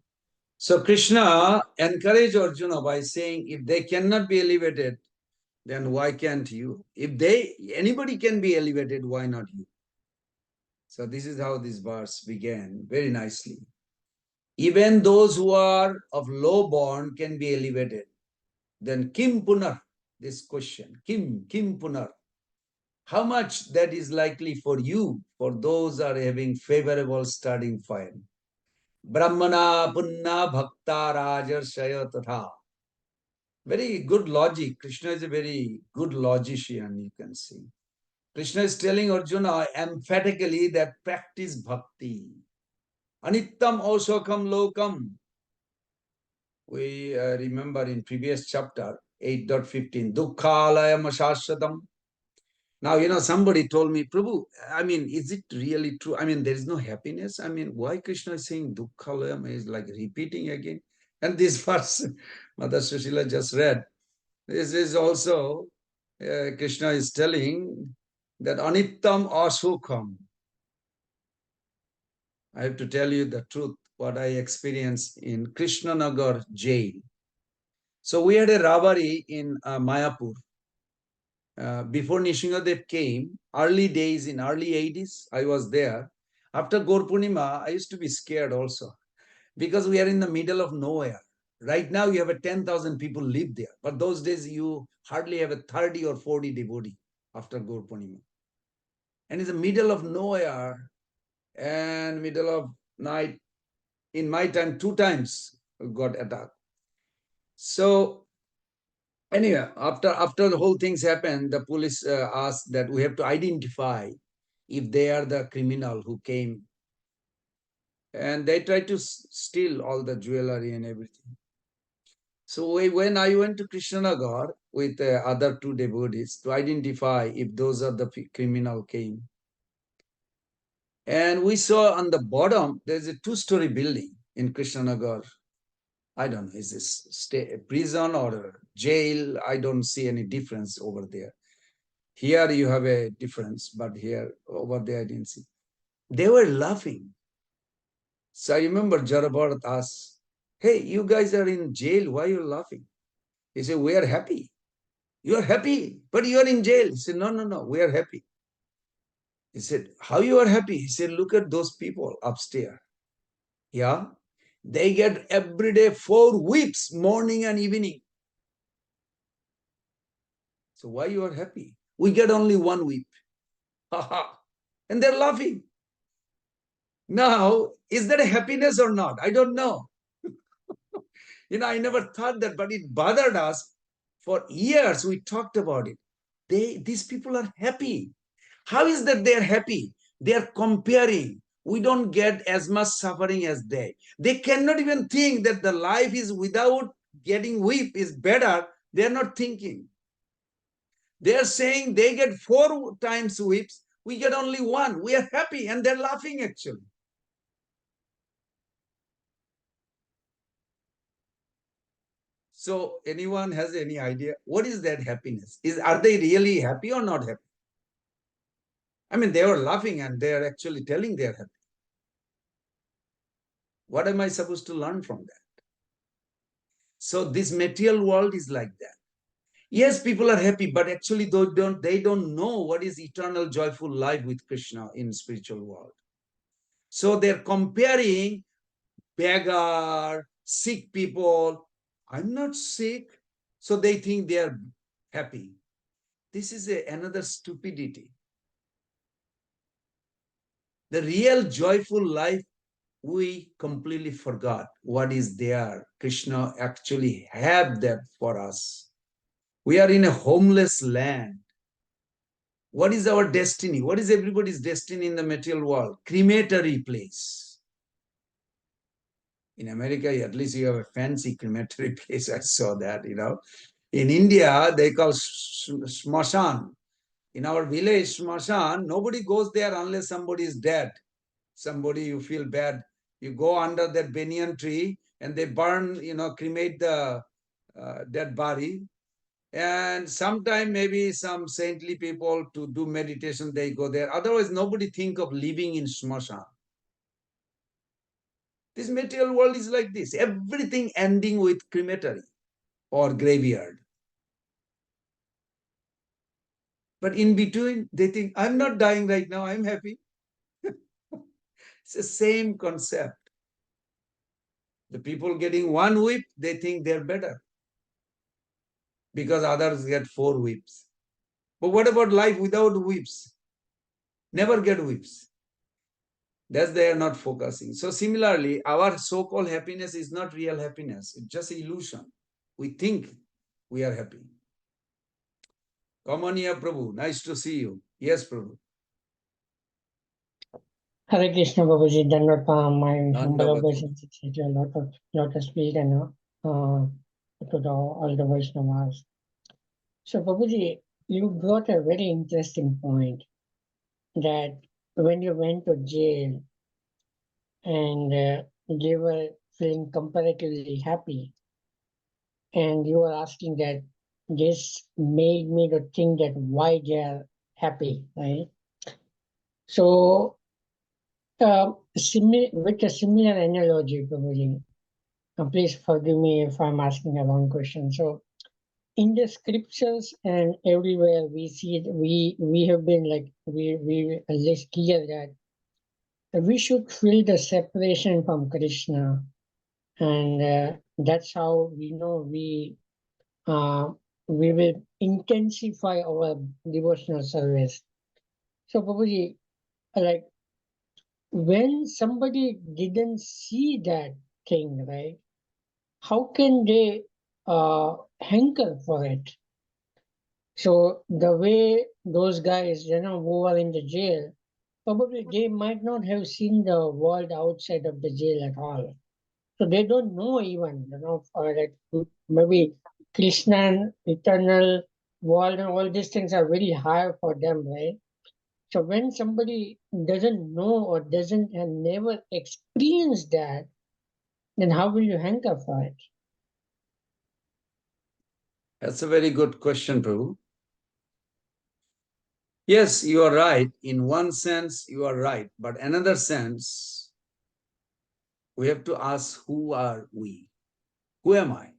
So Krishna encouraged Arjuna by saying, if they cannot be elevated, then why can't you? If anybody can be elevated, why not you? So this is how this verse began very nicely. Even those who are of low born can be elevated. Then Kim Punar, this question, Kim Punar. How much that is likely for you, for those are having favorable starting point. Brahmana Punna Bhakta Rajar Shaya Tatha. Very good logic. Krishna is a very good logician, you can see. Krishna is telling Arjuna emphatically that practice bhakti. Anittam osokam lokam. We remember in previous chapter 8.15, Dukkhalayam ashashvatam. Now, somebody told me, Prabhu, is it really true? There is no happiness. Why Krishna is saying Dukkhalayam is like repeating again? And this verse, Mother Sushila just read, this is also, Krishna is telling that Anittam Asukam. I have to tell you the truth, what I experienced in Krishnanagar jail. So we had a robbery in Mayapur. Before Nishingadev came, early days in early 80s, I was there. After Gaur Purnima, I used to be scared also because we are in the middle of nowhere. Right now, you have a 10,000 people live there, but those days you hardly have a 30 or 40 devotee after Gaur Purnima. And it's the middle of nowhere and middle of night. In my time, 2 times got attacked. So anyway, after the whole things happened, the police asked that we have to identify if they are the criminal who came and they tried to steal all the jewelry and everything. So when I went to Krishnanagar with other two devotees to identify if those are the criminal came, and we saw on the bottom there's a two-story building in Krishnanagar. I don't know, is this a prison or a jail? I don't see any difference over there. Here you have a difference, but here over there I didn't see. They were laughing. So I remember Jarabharat asked, "Hey, you guys are in jail. Why are you laughing?" He said, "We are happy." "You are happy, but you are in jail." He said, "No, no, no, we are happy." He said, "How you are happy?" He said, "Look at those people upstairs. Yeah, they get every day 4 whips, morning and evening. So why you are happy? We get only 1 whip." And they're laughing. Now, is that a happiness or not? I don't know. I never thought that, but it bothered us. For years, we talked about it. These people are happy. How is that they are happy? They are comparing. We don't get as much suffering as they. They cannot even think that the life is without getting whip is better. They are not thinking. They are saying they get 4 times whips. We get only 1. We are happy, and they're laughing actually. So anyone has any idea what is that happiness? Are they really happy or not happy? I mean, they were laughing and they are actually telling they are happy. What am I supposed to learn from that? So this material world is like that. Yes, people are happy, but actually they don't know what is eternal joyful life with Krishna in spiritual world. So they're comparing beggar, sick people. I'm not sick, so they think they are happy. This is another stupidity. The real joyful life, we completely forgot what is there. Krishna actually have that for us. We are in a homeless land. What is our destiny? What is everybody's destiny in the material world? Crematory place. In America, at least you have a fancy crematory place. I saw that, In India, they call smashan. In our village, smashan, nobody goes there unless somebody is dead. Somebody you feel bad. You go under that banyan tree and they burn, cremate the dead body. And sometime maybe some saintly people to do meditation, they go there. Otherwise, nobody think of living in smashan. This material world is like this. Everything ending with crematory or graveyard. But in between, they think, I'm not dying right now, I'm happy. It's the same concept. The people getting 1 whip, they think they're better because others get 4 whips. But what about life without whips? Never get whips. That's they are not focusing. So similarly, our so-called happiness is not real happiness. It's just illusion. We think we are happy. Come on here, Prabhu. Nice to see you. Yes, Prabhu. Hare Krishna Babaji, Dandavat my humble Dandavat. obeisance to a lot of lotus feet and to all the Vaishnavas. So Babaji, you brought a very interesting point that when you went to jail and they were feeling comparatively happy, and you were asking that this made me to think that why they are happy, right? So with a similar analogy, Prabhuji, please forgive me if I'm asking a wrong question. So, in the scriptures and everywhere we see it, we have been like we at least clear that we should feel the separation from Krishna, and that's how we know we will intensify our devotional service. So, Prabhuji, like when somebody didn't see that thing, right? How can they hanker for it? So the way those guys, who are in the jail, probably they might not have seen the world outside of the jail at all. So they don't know even, that maybe Krishna and eternal world and all these things are very high for them, right? So when somebody doesn't know or doesn't and never experienced that, then how will you hanker for it? That's a very good question, Prabhu. Yes, you are right. In one sense, you are right. But another sense, we have to ask, who are we? Who am I?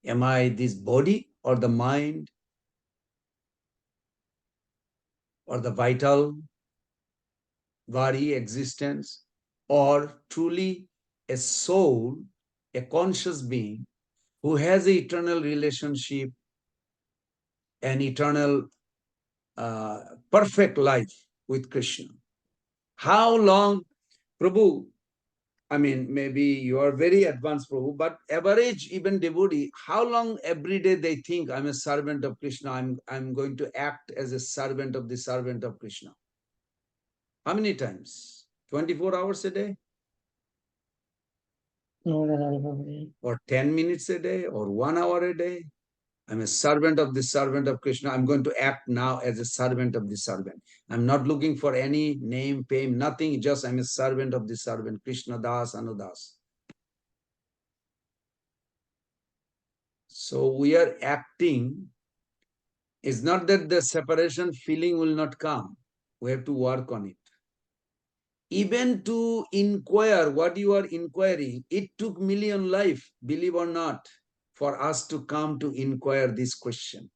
Am I this body or the mind or the vital body existence, or truly a soul, a conscious being who has an eternal relationship, an eternal perfect life with Krishna? How long, Prabhu? I mean, maybe you are very advanced, Prabhu, but average even devotee, how long every day they think I'm a servant of Krishna, I'm going to act as a servant of the servant of Krishna? How many times? 24 hours a day? No, no. Or 10 minutes a day? Or 1 hour a day? I'm a servant of the servant of Krishna. I'm going to act now as a servant of the servant. I'm not looking for any name, fame, nothing. Just I'm a servant of the servant, Krishna Das, Anudas. So we are acting. It's not that the separation feeling will not come. We have to work on it. Even to inquire what you are inquiring, it took million life, believe or not, for us to come to inquire this question.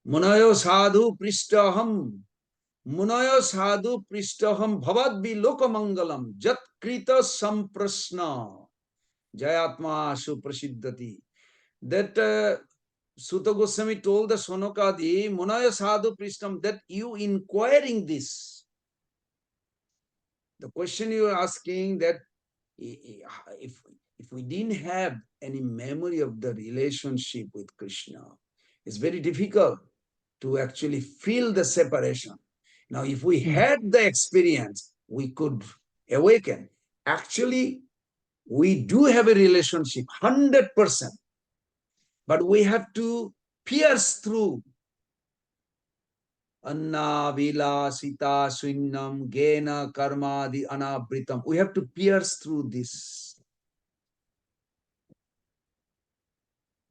Munayo sadhu prishtaham. Munayo sadhu prishtaham bhavad bilokamangalam jat krita samprasna jayatma suprasiddhati. That Sutta Goswami told the Sonokadi, Munaya sadhu prishtam, that you inquiring this. The question you are asking, that if we didn't have any memory of the relationship with Krishna, it's very difficult to actually feel the separation. Now, if we had the experience, we could awaken. Actually, we do have a relationship, 100%, but we have to pierce through Anna, Vila, Sita, Swinnam, Gena, Karma, the Anabritam. We have to pierce through this.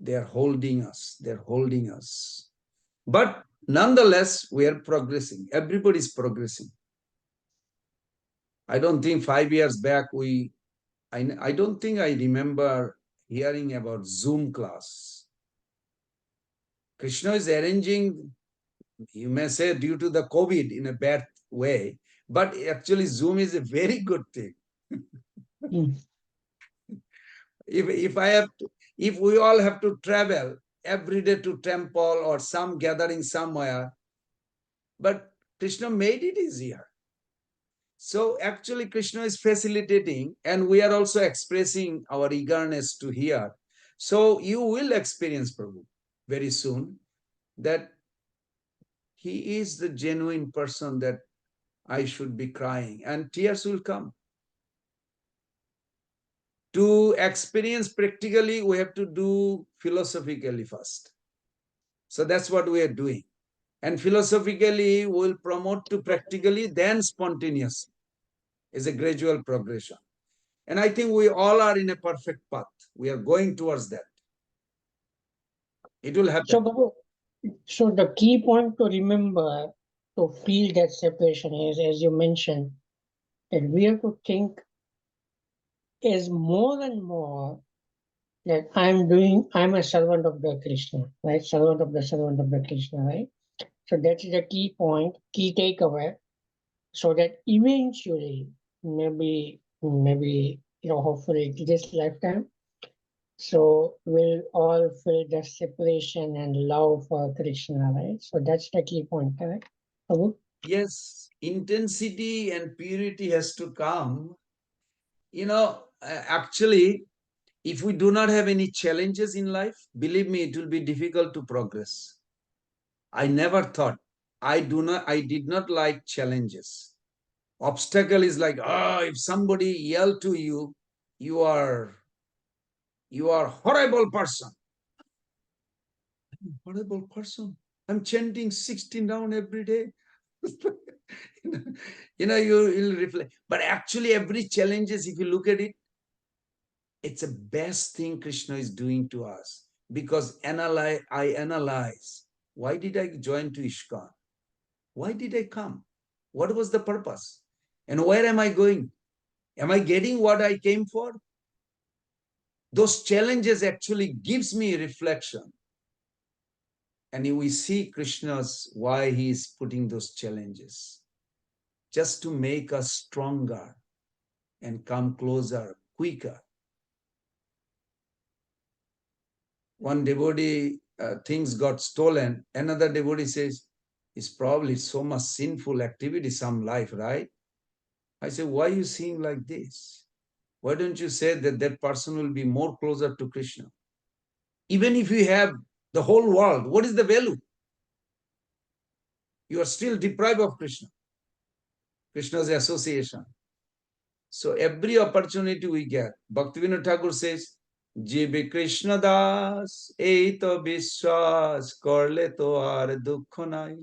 They're holding us. They're holding us. But nonetheless, we are progressing. Everybody's progressing. I don't think 5 years back, I don't think I remember hearing about Zoom class. Krishna is arranging, you may say due to the COVID in a bad way, but actually Zoom is a very good thing. If we all have to travel every day to temple or some gathering somewhere, but Krishna made it easier. So actually Krishna is facilitating, and we are also expressing our eagerness to hear. So you will experience, Prabhu, very soon, that he is the genuine person that I should be crying, and tears will come. To experience practically, we have to do philosophically first. So that's what we are doing. And philosophically, we'll promote to practically, then spontaneous. Is a gradual progression. And I think we all are in a perfect path. We are going towards that. It will happen. So, Babu, so the key point to remember to feel that separation is, as you mentioned, that we have to think is more and more that I'm a servant of the Krishna, right? Servant of the Krishna, right? So that's the key point, key takeaway, so that eventually, maybe, hopefully this lifetime, so we'll all feel the separation and love for Krishna, right? So that's the key point, correct? Prabhu? Yes, intensity and purity has to come. Actually, if we do not have any challenges in life, believe me, it will be difficult to progress. I never thought I did not like challenges. Obstacle is like, if somebody yell to you, you are horrible person. Horrible person. I'm chanting 16 round every day. You'll reflect. But actually, every challenge is, if you look at it, it's the best thing Krishna is doing to us. Because I analyze, why did I join to ISKCON? Why did I come? What was the purpose? And where am I going? Am I getting what I came for? Those challenges actually gives me reflection. And we see Krishna's why he is putting those challenges. Just to make us stronger and come closer, quicker. One devotee, things got stolen. Another devotee says, it's probably so much sinful activity, some life, right? I say, why are you seeing like this? Why don't you say that that person will be more closer to Krishna? Even if you have the whole world, what is the value? You are still deprived of Krishna, Krishna's association. So every opportunity we get, Bhaktivinoda Thakur says, Jibe Krishna Das, Eito Vishwas, Korle to ar dukho nai.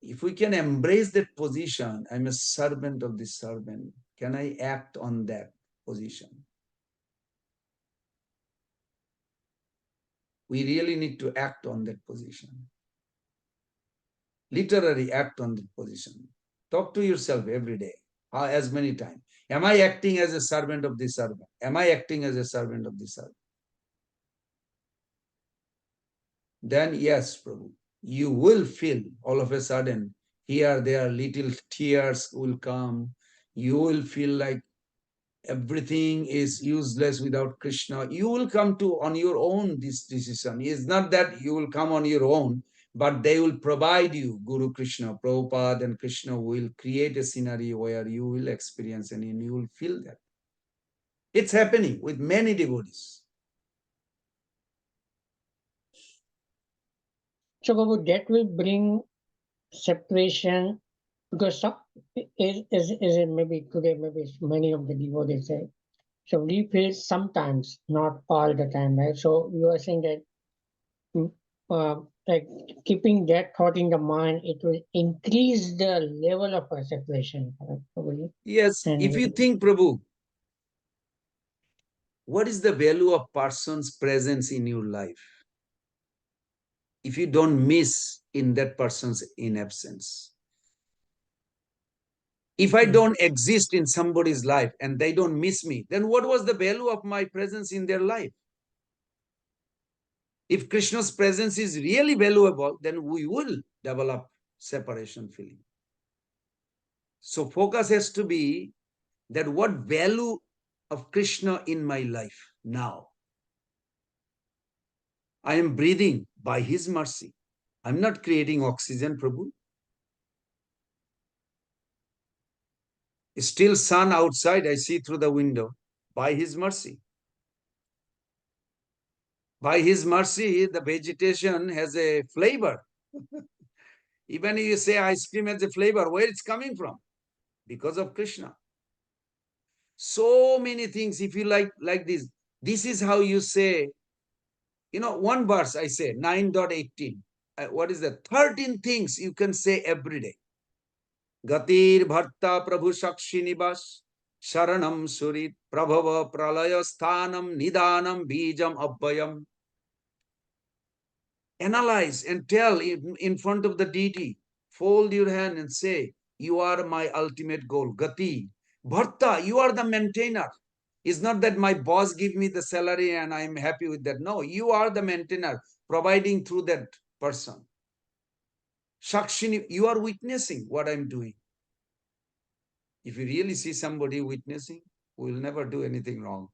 If we can embrace that position, I'm a servant of the servant. Can I act on that position? We really need to act on that position. Literally act on that position. Talk to yourself every day, as many times. Am I acting as a servant of the servant? Am I acting as a servant of the servant? Then yes, Prabhu, you will feel all of a sudden, here, there, little tears will come. You will feel like everything is useless without Krishna. You will come to on your own this decision. It's not that you will come on your own, but they will provide you, Guru Krishna, Prabhupada and Krishna will create a scenario where you will experience and you will feel that. It's happening with many devotees. So Babu, that will bring separation because some is it maybe today maybe many of the devotees say. So we feel sometimes, not all the time, right? So you are saying that like keeping that thought in the mind, it will increase the level of our separation. Probably. Yes, And if you think, Prabhu, what is the value of person's presence in your life if you don't miss in that person's in absence? If I don't exist in somebody's life and they don't miss me, then what was the value of my presence in their life? If Krishna's presence is really valuable, then we will develop separation feeling. So focus has to be that what value of Krishna in my life now? I am breathing by his mercy. I'm not creating oxygen, Prabhu. Still sun outside, I see through the window by his mercy. By his mercy, the vegetation has a flavor. Even if you say ice cream has a flavor, where it's coming from? Because of Krishna. So many things, if you like this. This is how you say, one verse I say, 9.18. What is that? 13 things you can say every day. Gatir bharta prabhu sakshi nivas, sharanam surit, prabhava pralaya sthanam nidanam bijam abhayam. Analyze and tell in front of the deity. Fold your hand and say, you are my ultimate goal. Gati. Bharta, you are the maintainer. It's not that my boss give me the salary and I'm happy with that. No, you are the maintainer, providing through that person. Shakshini, you are witnessing what I'm doing. If you really see somebody witnessing, we will never do anything wrong.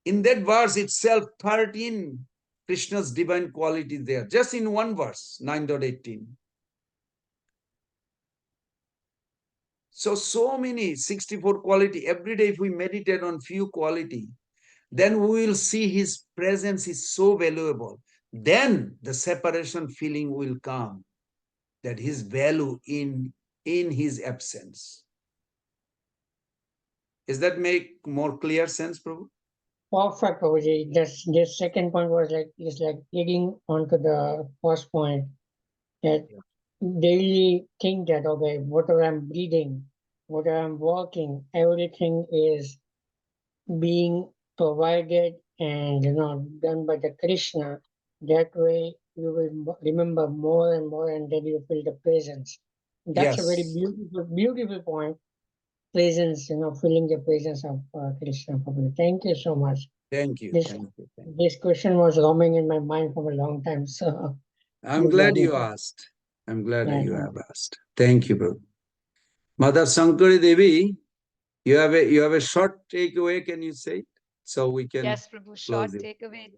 In that verse itself, 13 Krishna's divine qualities there, just in one verse, 9.18. So many 64 quality. Every day if we meditate on few quality, then we will see his presence is so valuable. then the separation feeling will come, that his value in his absence. Does that make more clear sense, Prabhu? Perfect, Prabhuji. This second point was like leading on to the first point, that daily think that, okay, whatever I'm breathing, whatever I'm working, everything is being provided and done by the Krishna. That way you will remember more and more, and then you feel the presence. That's a very Yes. beautiful point. Presence, feeling the presence of Krishna. Prabhu. Thank you so much. Thank you. This Thank you. Thank you. this question was roaming in my mind for a long time. So I'm glad you asked. I'm glad yeah. you have asked. Thank you, Prabhu. Mother Sankari Devi, you have a short takeaway, can you say? So we can Yes, Prabhu, close short it. takeaway.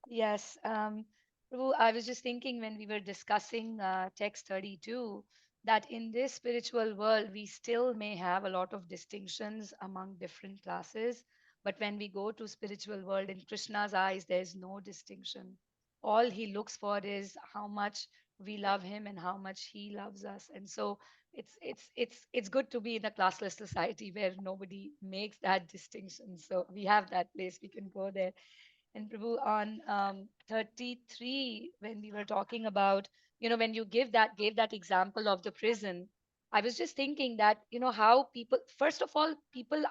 Yes, Prabhu, I was just thinking when we were discussing text 32 that in this spiritual world, we still may have a lot of distinctions among different classes. But when we go to spiritual world, in Krishna's eyes, there's no distinction. All he looks for is how much we love him and how much he loves us. And so it's good to be in a classless society where nobody makes that distinction. So we have that place, we can go there. And Prabhu, on 33, when we were talking about, when you gave that example of the prison, I was just thinking that, how people, first of all, people,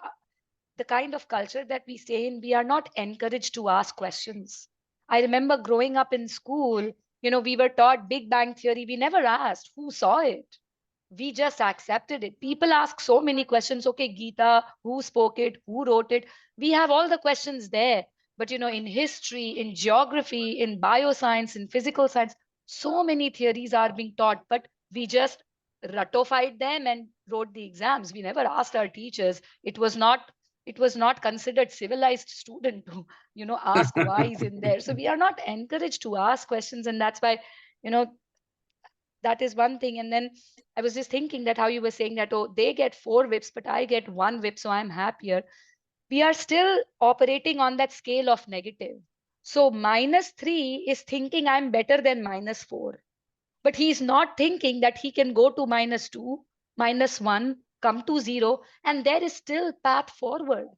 the kind of culture that we stay in, we are not encouraged to ask questions. I remember growing up in school, we were taught Big Bang Theory. We never asked who saw it. We just accepted it. People ask so many questions. Okay, Gita, who spoke it? Who wrote it? We have all the questions there. But in history, in geography, in bioscience, in physical science, so many theories are being taught, but we just ratified them and wrote the exams. We never asked our teachers. It was not considered civilized student to ask why is in there. So we are not encouraged to ask questions, and that's why you know that is one thing. And then I was just thinking that how you were saying that, oh, they get 4 whips but I get 1 whip, so I'm happier. We are still operating on that scale of negative. So -3 is thinking I'm better than -4, but he's not thinking that he can go to -2, -1, come to 0, and there is still path forward.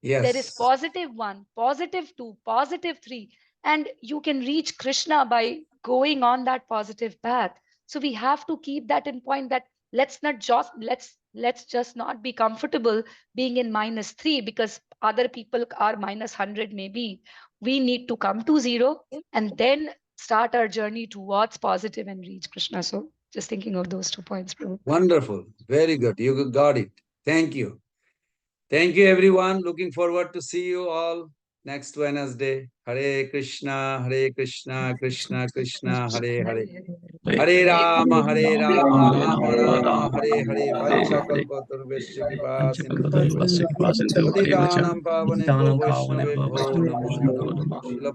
There is Yes. +1, +2, +3, and you can reach Krishna by going on that positive path. So we have to keep that in point, that let's just not be comfortable being in -3 because other people are -100 maybe. We need to come to 0 and then start our journey towards positive and reach Krishna. So just thinking of those 2 points, Prabhu. Wonderful. Very good. You got it. Thank you. Thank you, everyone. Looking forward to see you all next Wednesday. Hare Krishna, Krishna Krishna, Hare Hare. Hare Rama, Rama Rama, Hare Hare. Vanchakalpatarvesya kripa sindhu. Patitanam pavanebhyo Vaishnavebhyo namo namo. Srila